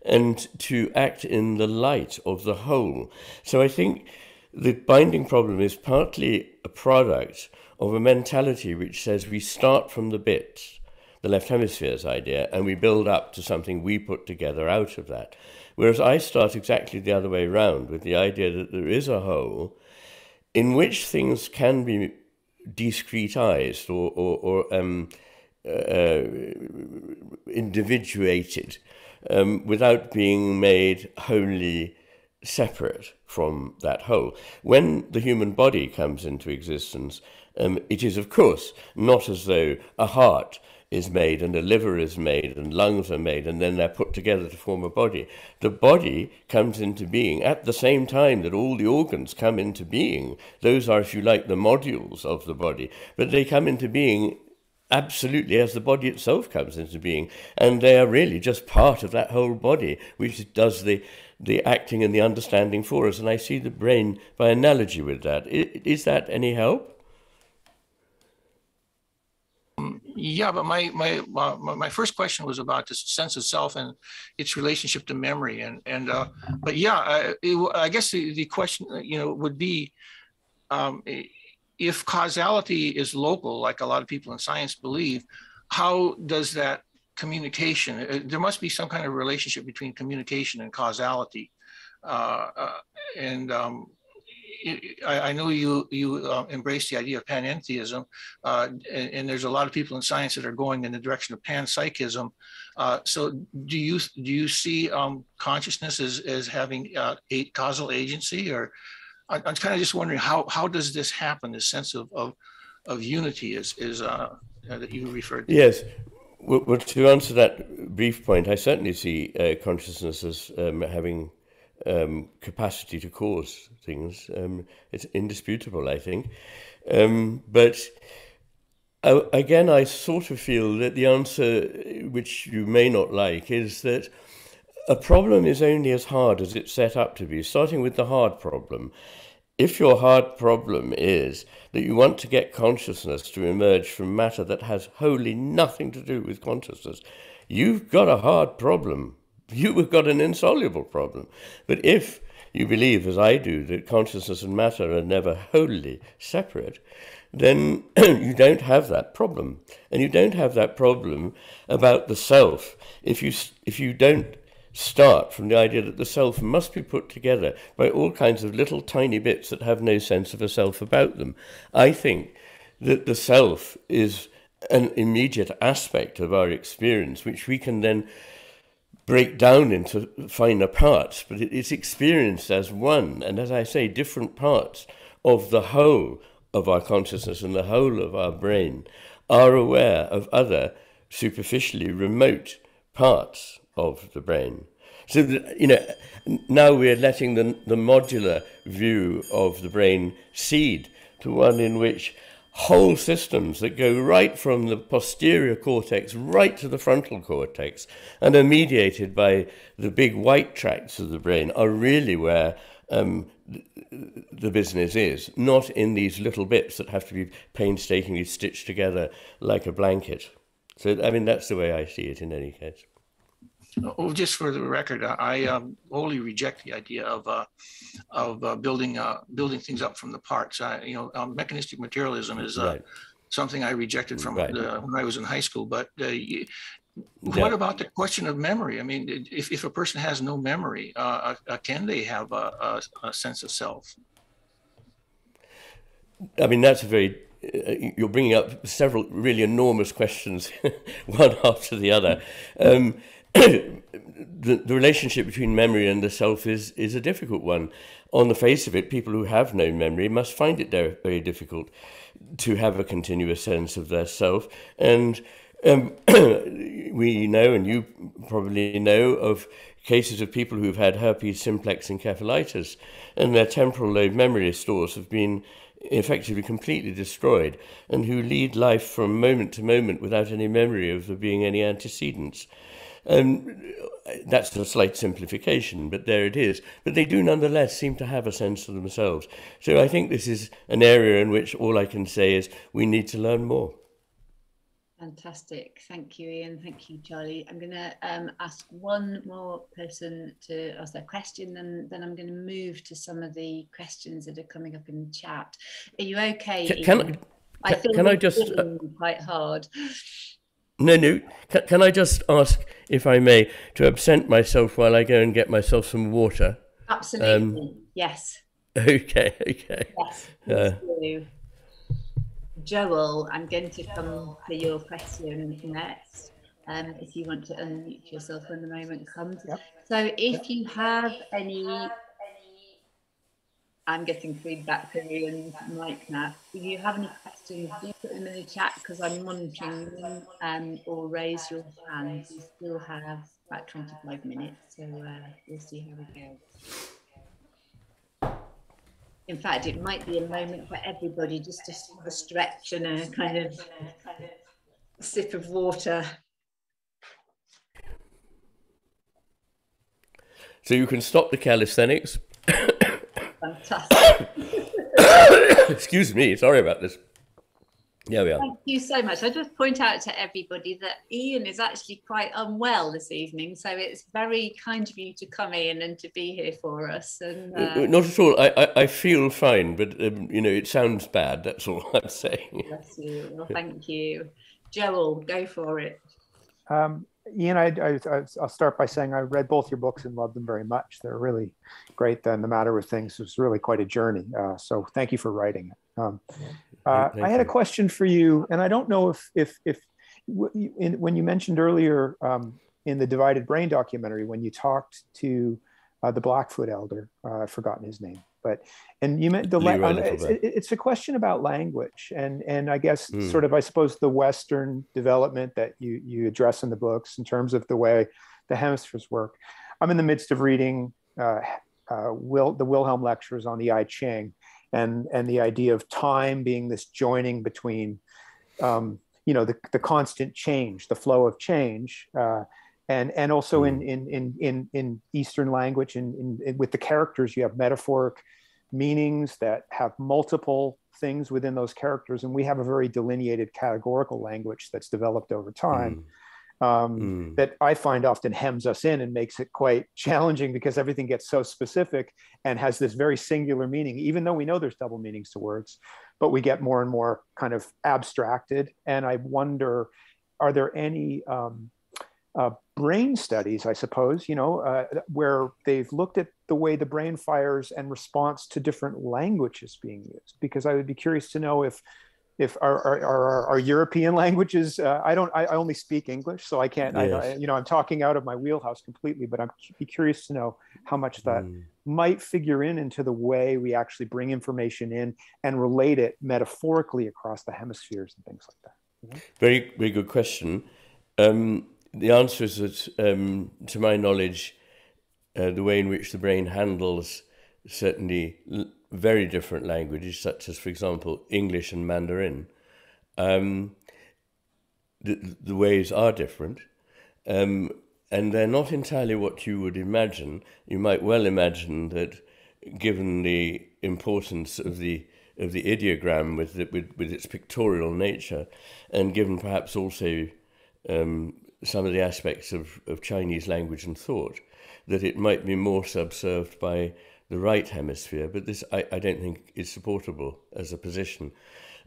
and to act in the light of the whole. So I think the binding problem is partly a product of a mentality which says we start from the bits, the left hemisphere's idea, and we build up to something we put together out of that. Whereas I start exactly the other way around, with the idea that there is a whole in which things can be discretized or individuated without being made wholly separate from that whole. When the human body comes into existence, it is, of course, not as though a heart is made and a liver is made and lungs are made and then they're put together to form a body. The body comes into being at the same time that all the organs come into being. Those are, if you like, the modules of the body, but they come into being absolutely as the body itself comes into being, and they are really just part of that whole body, which does the acting and the understanding for us. And I see the brain by analogy with that. Is that any help? Yeah, but my first question was about the sense of self and its relationship to memory, but yeah, I guess the question would be, if causality is local, like a lot of people in science believe, how does that communication? There must be some kind of relationship between communication and causality, I know you embrace the idea of panentheism, and there's a lot of people in science that are going in the direction of panpsychism. So do you see consciousness as having causal agency? Or I'm kind of just wondering, how does this happen? This sense of unity is that you referred to. Yes. Well, to answer that brief point, I certainly see consciousness as having capacity to cause things. It's indisputable, I think. But again, I sort of feel that the answer, which you may not like, is that a problem is only as hard as it's set up to be, starting with the hard problem. If your hard problem is that you want to get consciousness to emerge from matter that has wholly nothing to do with consciousness, you've got a hard problem. You've got an insoluble problem. But if you believe, as I do, that consciousness and matter are never wholly separate, then you don't have that problem. And you don't have that problem about the self if you don't start from the idea that the self must be put together by all kinds of little tiny bits that have no sense of a self about them. I think that the self is an immediate aspect of our experience, which we can then break down into finer parts, but it's experienced as one, and as I say, different parts of the whole of our consciousness and the whole of our brain are aware of other superficially remote parts of the brain. So that, now we're letting the modular view of the brain seed to one in which whole systems that go right from the posterior cortex right to the frontal cortex and are mediated by the big white tracts of the brain are really where the business is, not in these little bits that have to be painstakingly stitched together like a blanket. So, I mean, that's the way I see it in any case. Oh, just for the record, I wholly reject the idea of building things up from the parts. Mechanistic materialism is something I rejected from when I was in high school. But What about the question of memory? I mean, if a person has no memory, can they have a sense of self? I mean, that's a very, you're bringing up several really enormous questions, one after the other. The relationship between memory and the self is a difficult one. On the face of it, people who have no memory must find it very difficult to have a continuous sense of their self. And we know, and you probably know, of cases of people who've had herpes simplex encephalitis, and their temporal lobe memory stores have been effectively completely destroyed, and who lead life from moment to moment without any memory of there being any antecedents. That's a slight simplification, but there it is. But they do nonetheless seem to have a sense of themselves. So I think this is an area in which all I can say is we need to learn more. Fantastic. Thank you, Ian. Thank you, Charlie. I'm going to ask one more person to ask their question, and then I'm going to move to some of the questions that are coming up in the chat. Are you okay, Ian? Can I just quite hard. No. Can I just ask, if I may, to absent myself while I go and get myself some water? Absolutely. Yes. Okay. Yes. Joel, I'm going to come to your question next. If you want to unmute yourself when the moment comes. Yep. So if you have any, I'm getting feedback from Ian's mic now. If you have any questions, do put them in the chat because I'm monitoring them, or raise your hand. You still have about 25 minutes, so we'll see how we go. In fact, it might be a moment for everybody just to have a stretch and a kind of sip of water. So you can stop the calisthenics. Fantastic. Excuse me, sorry about this. Yeah, we are. Thank you so much. I just point out to everybody that Ian is actually quite unwell this evening, so it's very kind of you to come in and to be here for us. And not at all. I feel fine, but it sounds bad. That's all I'm saying. Bless you. Well, thank you, Joel. Go for it. Ian, I'll start by saying I read both your books and loved them very much. They're really great. And The Matter with Things was really quite a journey. So thank you for writing it. I had a question for you, and I don't know if when you mentioned earlier in the Divided Brain documentary, when you talked to the Blackfoot elder, I've forgotten his name, and you meant it's a question about language, and I guess sort of, I suppose, the Western development that you address in the books in terms of the way the hemispheres work. I'm in the midst of reading the Wilhelm lectures on the I Ching, and the idea of time being this joining between, the constant change, the flow of change, and also in Eastern language, and with the characters, you have metaphoric meanings that have multiple things within those characters, and we have a very delineated categorical language that's developed over time. That I find often hems us in and makes it quite challenging because everything gets so specific and has this very singular meaning, even though we know there's double meanings to words, but we get more and more kind of abstracted. And I wonder, are there any brain studies, I suppose, where they've looked at the way the brain fires in response to different languages being used? Because I would be curious to know if our European languages, I only speak English, so I can't, yes. I'm talking out of my wheelhouse completely, but I'd be curious to know how much that might figure into the way we actually bring information in and relate it metaphorically across the hemispheres and things like that. Very, very good question. The answer is that, to my knowledge, the way in which the brain handles certainly very different languages, such as, for example, English and Mandarin, the ways are different, and they're not entirely what you would imagine. You might well imagine that, given the importance of the ideogram with its pictorial nature, and given perhaps also some of the aspects of Chinese language and thought, that it might be more subserved by the right hemisphere, but this I don't think is supportable as a position.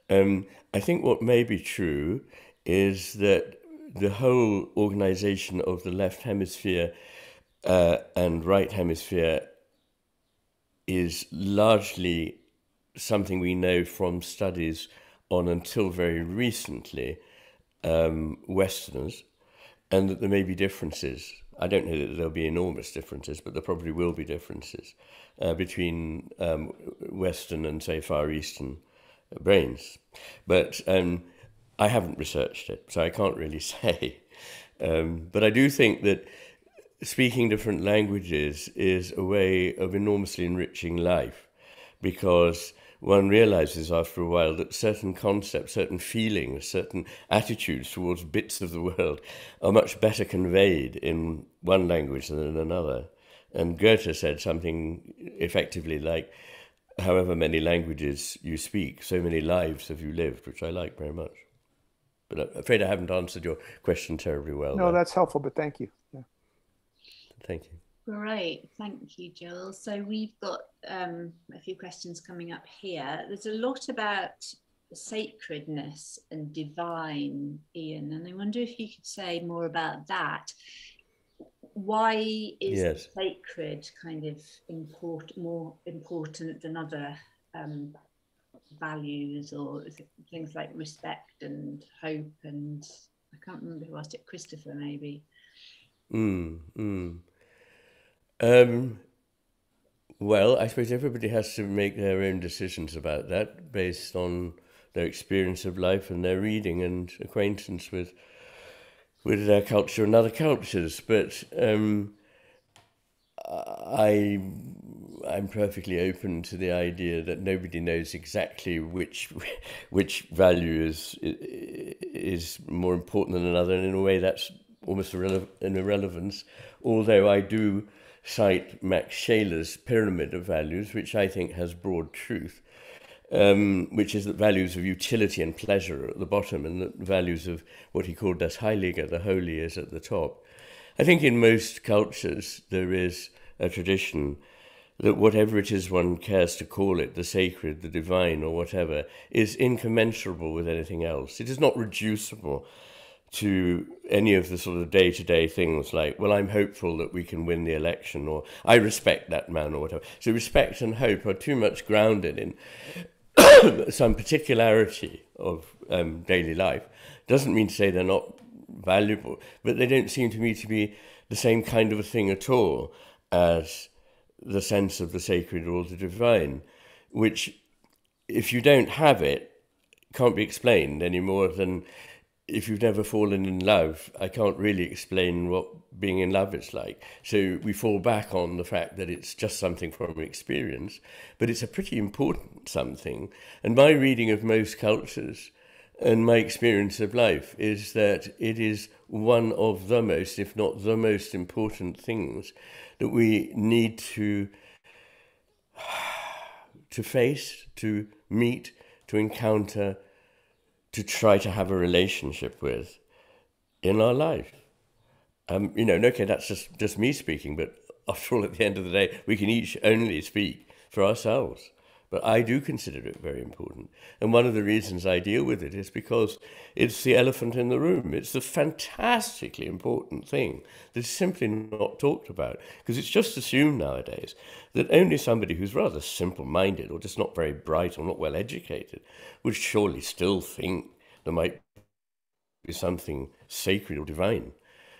I think what may be true is that the whole organization of the left hemisphere and right hemisphere is largely something we know from studies on, until very recently, Westerners, and that there may be differences. I don't know that there'll be enormous differences, but there probably will be differences between Western and, say, Far Eastern brains. But I haven't researched it, so I can't really say. But I do think that speaking different languages is a way of enormously enriching life, because one realizes after a while that certain concepts, certain feelings, certain attitudes towards bits of the world are much better conveyed in one language than in another. And Goethe said something effectively like, however many languages you speak, so many lives have you lived, which I like very much. But I'm afraid I haven't answered your question terribly well. No, that's helpful, but thank you. Yeah. Thank you. Great, thank you, Jill. So we've got a few questions coming up here. There's a lot about sacredness and divine, Iain, and I wonder if you could say more about that. Why is the sacred kind of more important than other values, or things like respect and hope? And I can't remember who asked it, Christopher maybe. Well, I suppose everybody has to make their own decisions about that based on their experience of life and their reading and acquaintance with their culture and other cultures. But I'm perfectly open to the idea that nobody knows exactly which value is more important than another, and in a way that's almost an irrelevance. Although I do cite Max Scheler's pyramid of values, which I think has broad truth, which is that values of utility and pleasure are at the bottom, and that values of what he called das Heilige, the holy, is at the top. I think in most cultures there is a tradition that whatever it is one cares to call it, the sacred, the divine, or whatever, is incommensurable with anything else. It is not reducible to any of the sort of day-to-day things like, well, I'm hopeful that we can win the election, or I respect that man, or whatever. So respect and hope are too much grounded in some particularity of daily life. Doesn't mean to say they're not valuable, but they don't seem to me to be the same kind of a thing at all as the sense of the sacred or the divine, which, if you don't have it, can't be explained any more than if you've never fallen in love. I can't really explain what being in love is like. So we fall back on the fact that it's just something from experience, but it's a pretty important something. And my reading of most cultures and my experience of life is that it is one of the most, if not the most important things that we need to face, to meet, to encounter, to try to have a relationship with in our life. Okay, that's just me speaking, but after all, at the end of the day, we can each only speak for ourselves. But I do consider it very important. And one of the reasons I deal with it is because it's the elephant in the room. It's the fantastically important thing that's simply not talked about. Because it's just assumed nowadays that only somebody who's rather simple-minded or just not very bright or not well educated would surely still think there might be something sacred or divine.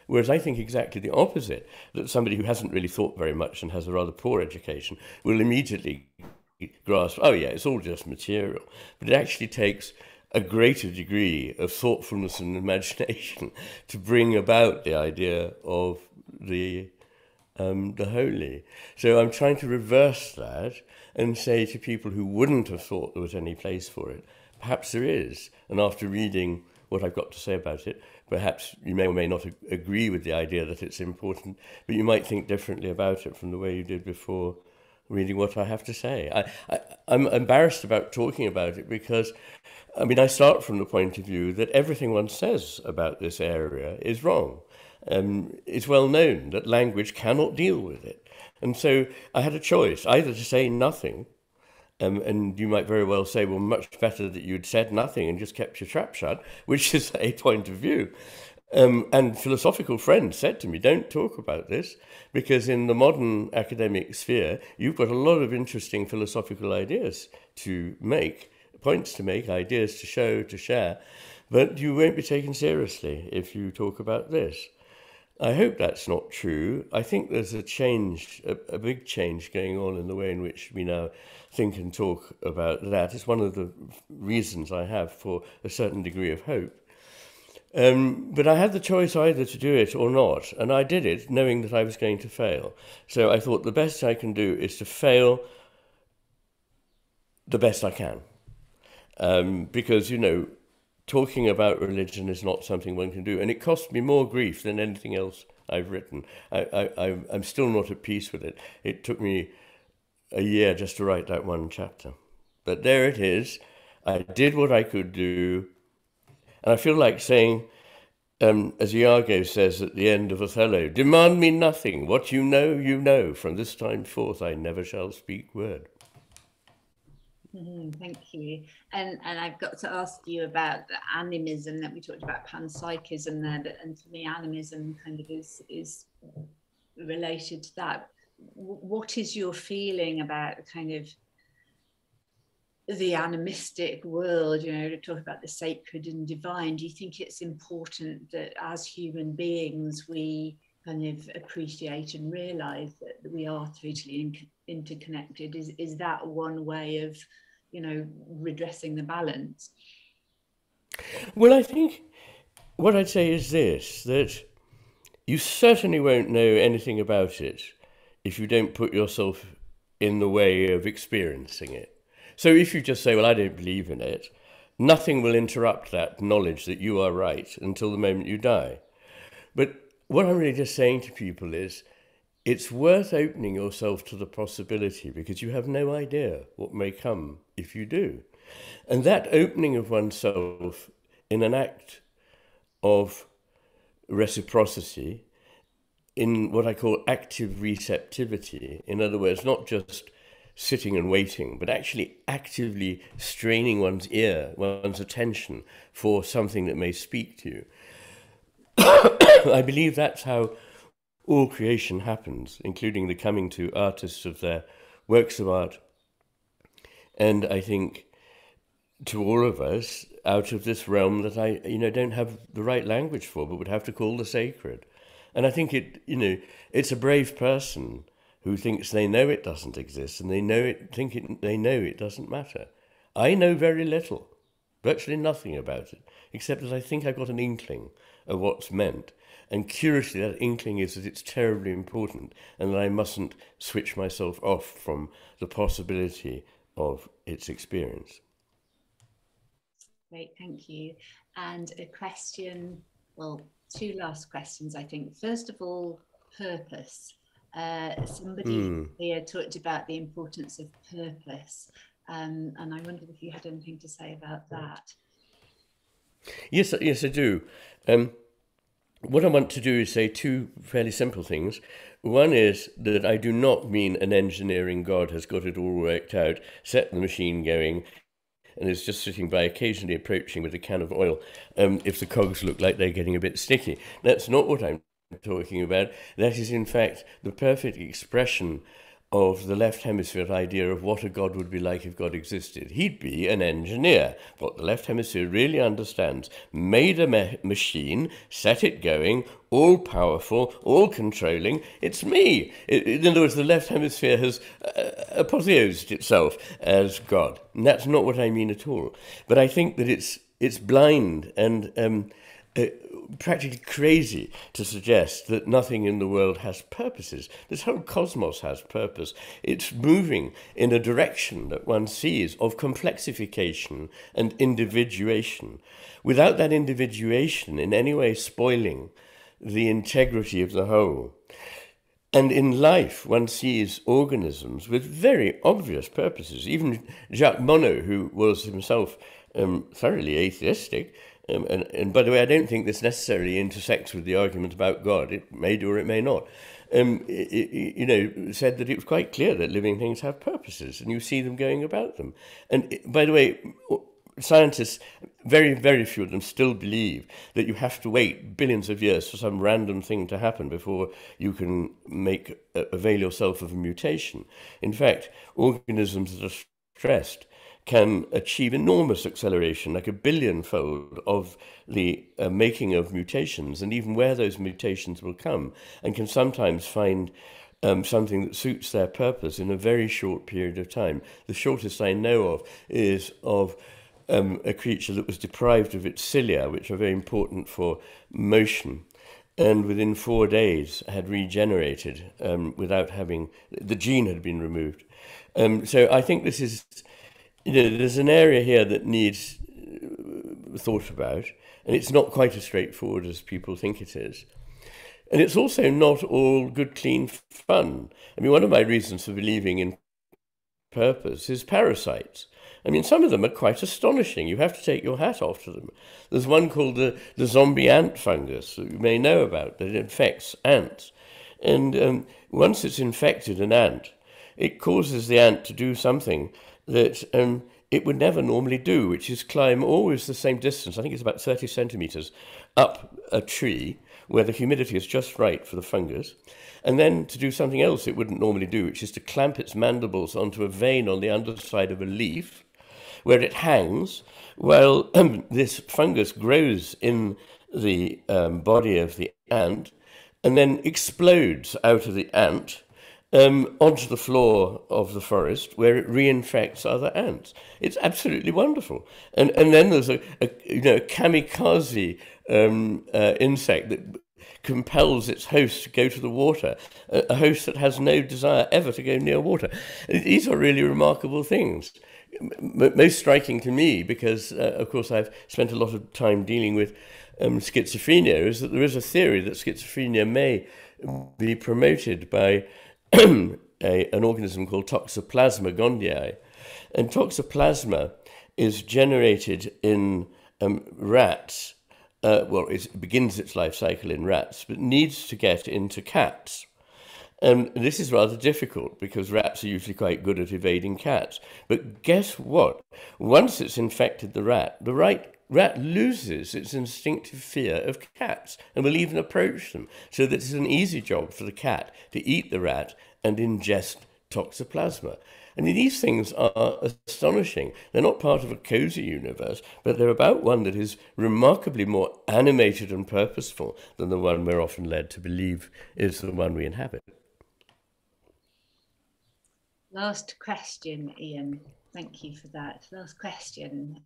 Whereas I think exactly the opposite, that somebody who hasn't really thought very much and has a rather poor education will immediately grasp, oh yeah, it's all just material. But it actually takes a greater degree of thoughtfulness and imagination to bring about the idea of the holy. So I'm trying to reverse that and say to people who wouldn't have thought there was any place for it, perhaps there is. And after reading what I've got to say about it, perhaps you may or may not agree with the idea that it's important, but you might think differently about it from the way you did before reading what I have to say. I'm embarrassed about talking about it because, I start from the point of view that everything one says about this area is wrong. It's well known that language cannot deal with it. And so I had a choice, either to say nothing, and you might very well say, well, much better that you'd said nothing and just kept your trap shut, which is a point of view. And philosophical friends said to me, don't talk about this, because in the modern academic sphere, you've got a lot of interesting philosophical ideas to make, points to make, ideas to show, to share, but you won't be taken seriously if you talk about this. I hope that's not true. I think there's a change, a big change going on in the way in which we now think and talk about that. It's one of the reasons I have for a certain degree of hope. But I had the choice either to do it or not, and I did it knowing that I was going to fail. So I thought the best I can do is to fail the best I can. Because, you know, talking about religion is not something one can do, and it cost me more grief than anything else I've written. I'm still not at peace with it. It took me a year just to write that one chapter. But there it is. I did what I could do. And I feel like saying, as Iago says at the end of Othello, demand me nothing. What you know, you know. From this time forth, I never shall speak word. Thank you. And I've got to ask you about the animism that we talked about, panpsychism there, and to me, animism kind of is related to that. What is your feeling about kind of the animistic world, you know, to talk about the sacred and divine? Do you think it's important that as human beings we kind of appreciate and realize that we are totally interconnected? Is that one way of, you know, redressing the balance? Well, I think what I'd say is this, that you certainly won't know anything about it if you don't put yourself in the way of experiencing it. So if you just say, well, I don't believe in it, nothing will interrupt that knowledge that you are right until the moment you die. But what I'm really just saying to people is, it's worth opening yourself to the possibility, because you have no idea what may come if you do. And that opening of oneself in an act of reciprocity, in what I call active receptivity, in other words, not just sitting and waiting, but actually actively straining one's ear, one's attention for something that may speak to you. I believe that's how all creation happens, including the coming to artists of their works of art. And I think to all of us, out of this realm that I, don't have the right language for, but would have to call the sacred. And I think it's a brave person who thinks they know it doesn't exist, and they know it doesn't matter. I know very little, virtually nothing about it, except that I think I've got an inkling of what's meant. And curiously, that inkling is that it's terribly important, and that I mustn't switch myself off from the possibility of its experience. Great, thank you. And a question, well, two last questions, I think. First of all, purpose. Somebody here talked about the importance of purpose, and I wondered if you had anything to say about that. Yes, I do. What I want to do is say two fairly simple things. One is that I do not mean an engineering God has got it all worked out, set the machine going, and is just sitting by occasionally approaching with a can of oil if the cogs look like they're getting a bit sticky. That's not what I'm talking about. That is, in fact, the perfect expression of the left hemisphere idea of what a God would be like if God existed. He'd be an engineer. What the left hemisphere really understands, made a machine, set it going, all powerful, all controlling. It's me. In other words, the left hemisphere has apotheosed itself as God. And that's not what I mean at all. But I think that it's blind and practically crazy to suggest that nothing in the world has purposes. This whole cosmos has purpose. It's moving in a direction that one sees of complexification and individuation, without that individuation in any way spoiling the integrity of the whole. And in life, one sees organisms with very obvious purposes. Even Jacques Monod, who was himself thoroughly atheistic, and by the way, I don't think this necessarily intersects with the argument about God. It may do or it may not. Said that it was quite clear that living things have purposes, and you see them going about them. And by the way, scientists, very, very few of them still believe that you have to wait billions of years for some random thing to happen before you can avail yourself of a mutation. In fact, organisms that are stressed can achieve enormous acceleration, like a billionfold of the making of mutations, and even where those mutations will come, and can sometimes find something that suits their purpose in a very short period of time. The shortest I know of is of a creature that was deprived of its cilia, which are very important for motion, and within 4 days had regenerated without having, the gene had been removed. So I think this is, there's an area here that needs thought about, and it's not quite as straightforward as people think it is. And it's also not all good, clean fun. I mean, one of my reasons for believing in purpose is parasites. I mean, some of them are quite astonishing. You have to take your hat off to them. There's one called the zombie ant fungus that you may know about, that infects ants. And once it's infected an ant, it causes the ant to do something that it would never normally do, which is climb always the same distance, I think it's about 30 centimeters, up a tree where the humidity is just right for the fungus, and then to do something else it wouldn't normally do, which is to clamp its mandibles onto a vein on the underside of a leaf, where it hangs while this fungus grows in the body of the ant, and then explodes out of the ant onto the floor of the forest, where it reinfects other ants. It's absolutely wonderful. And then there's a kamikaze insect that compels its host to go to the water, a host that has no desire ever to go near water. These are really remarkable things. Most striking to me, because of course I've spent a lot of time dealing with schizophrenia, is that there is a theory that schizophrenia may be promoted by an organism called Toxoplasma gondii. And Toxoplasma is generated in rats. It begins its life cycle in rats, but needs to get into cats. This is rather difficult because rats are usually quite good at evading cats. But guess what? Once it's infected the rat rat loses its instinctive fear of cats and will even approach them. So that it's an easy job for the cat to eat the rat and ingest Toxoplasma. I mean, these things are astonishing. They're not part of a cozy universe, but they're about one that is remarkably more animated and purposeful than the one we're often led to believe is the one we inhabit. Last question, Iain. Thank you for that. Last question.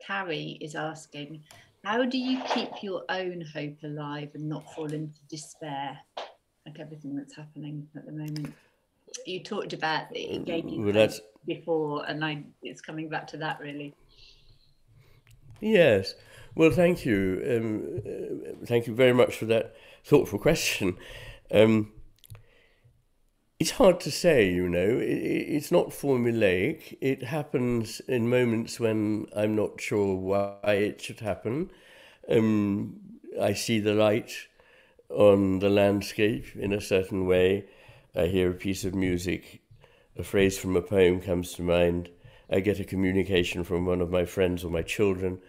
Carrie is asking, how do you keep your own hope alive and not fall into despair, like everything that's happening at the moment? You talked about it gave you hope before, and it's coming back to that, really. Yes. Well, thank you. Thank you very much for that thoughtful question. It's hard to say, it's not formulaic. It happens in moments when I'm not sure why it should happen. I see the light on the landscape in a certain way. I hear a piece of music, a phrase from a poem comes to mind. I get a communication from one of my friends or my children.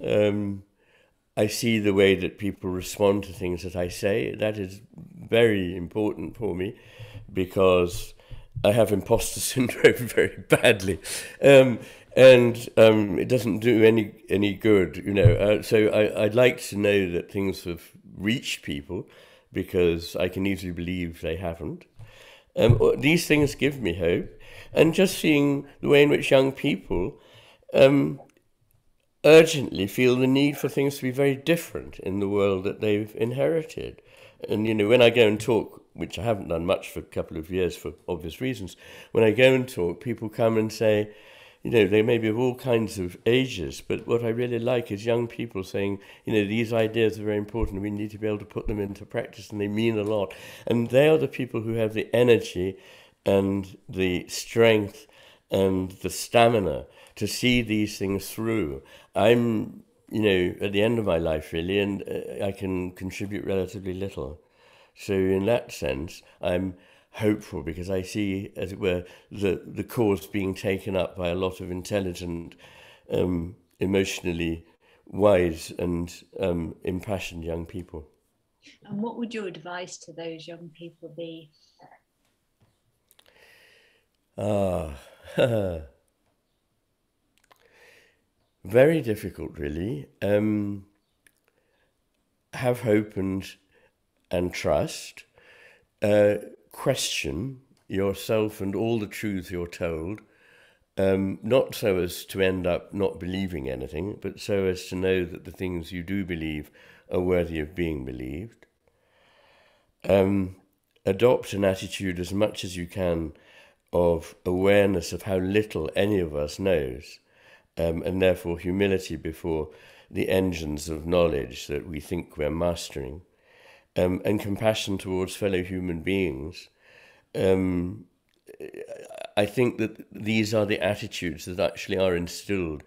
I see the way that people respond to things that I say. That is very important for me, because I have imposter syndrome very badly, and it doesn't do any good, So I'd like to know that things have reached people, because I can easily believe they haven't. These things give me hope, and just seeing the way in which young people urgently feel the need for things to be very different in the world that they've inherited. And, when I go and talk, which I haven't done much for a couple of years for obvious reasons, when I go and talk, people come and say, they may be of all kinds of ages, but what I really like is young people saying, these ideas are very important, we need to be able to put them into practice, and they mean a lot. And they are the people who have the energy and the strength and the stamina to see these things through. I'm, at the end of my life, really, and I can contribute relatively little. So in that sense, I'm hopeful, because I see, as it were, the cause being taken up by a lot of intelligent, emotionally wise and impassioned young people. And what would your advice to those young people be? Very difficult, really. Have hope and trust. Question yourself and all the truth you're told, not so as to end up not believing anything, but so as to know that the things you do believe are worthy of being believed. Adopt an attitude as much as you can of awareness of how little any of us knows, and therefore humility before the engines of knowledge that we think we're mastering, and compassion towards fellow human beings. I think that these are the attitudes that actually are instilled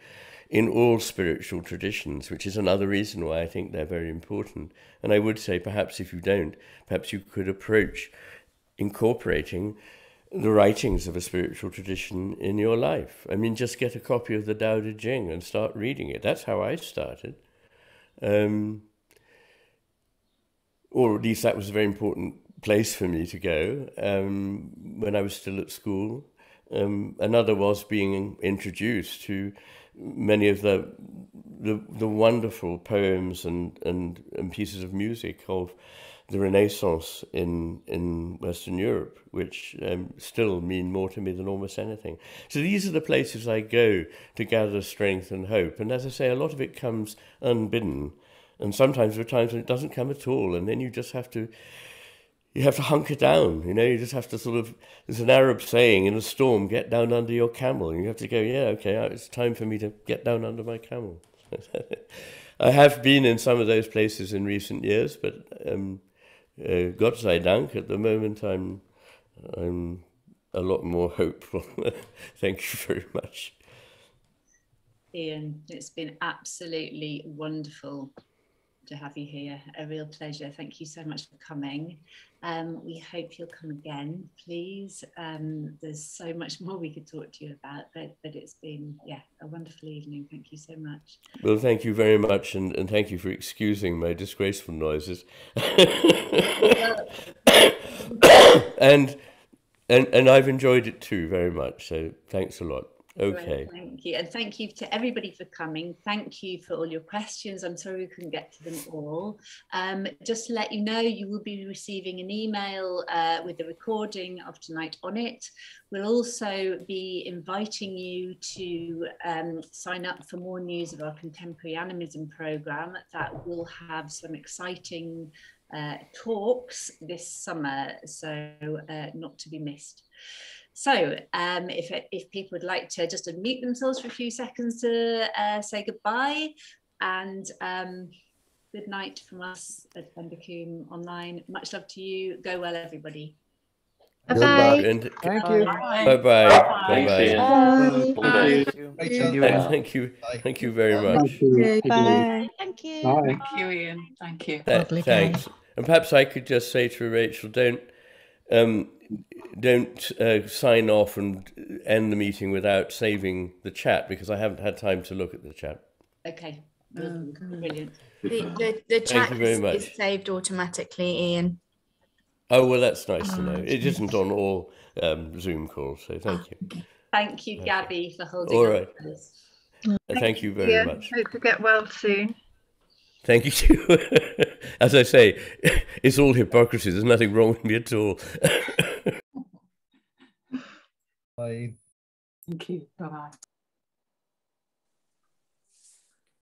in all spiritual traditions, which is another reason why I think they're very important. And I would say, perhaps if you don't, perhaps you could approach incorporating the writings of a spiritual tradition in your life. I mean, just get a copy of the Tao Te Ching and start reading it. That's how I started. Or at least that was a very important place for me to go when I was still at school. Another was being introduced to many of the wonderful poems and pieces of music of the Renaissance in Western Europe, which still mean more to me than almost anything. So these are the places I go to gather strength and hope. And as I say, a lot of it comes unbidden. And sometimes there are times when it doesn't come at all. And then you just have to hunker down, you just have to sort of, there's an Arab saying, in a storm, get down under your camel. And you have to go, yeah, okay, it's time for me to get down under my camel. I have been in some of those places in recent years, but Gott sei Dank, at the moment I'm a lot more hopeful. Thank you very much. Iain, it's been absolutely wonderful to have you here. A real pleasure. Thank you so much for coming. We hope you'll come again, please. There's so much more we could talk to you about, but it's been, a wonderful evening. Thank you so much. Well, thank you very much, and thank you for excusing my disgraceful noises. and I've enjoyed it too very much, so thanks a lot. Okay. Great, thank you. And thank you to everybody for coming. Thank you for all your questions. I'm sorry we couldn't get to them all. Just to let you know, you will be receiving an email with the recording of tonight on it. We'll also be inviting you to sign up for more news of our Contemporary Animism programme that will have some exciting talks this summer, so not to be missed. So if people would like to just unmute themselves for a few seconds to say goodbye, and good night from us at Embercombe Online. Much love to you. Go well, everybody. Bye-bye. Thank you. Bye-bye. Bye-bye. Thank you. Thank you very much. Bye. Thank you. Thank you, Iain. Thank you. Thanks. And perhaps I could just say to Rachel, don't sign off and end the meeting without saving the chat, because I haven't had time to look at the chat. Okay. Brilliant. The chat is saved automatically, Iain. Oh, well, that's nice to know. It isn't on all Zoom calls, so thank you. Thank you, Gabby, for holding all right. on. Thank you very much. Hope to get well soon. Thank you too. As I say, it's all hypocrisy. There's nothing wrong with me at all. Bye. Thank you. Bye-bye.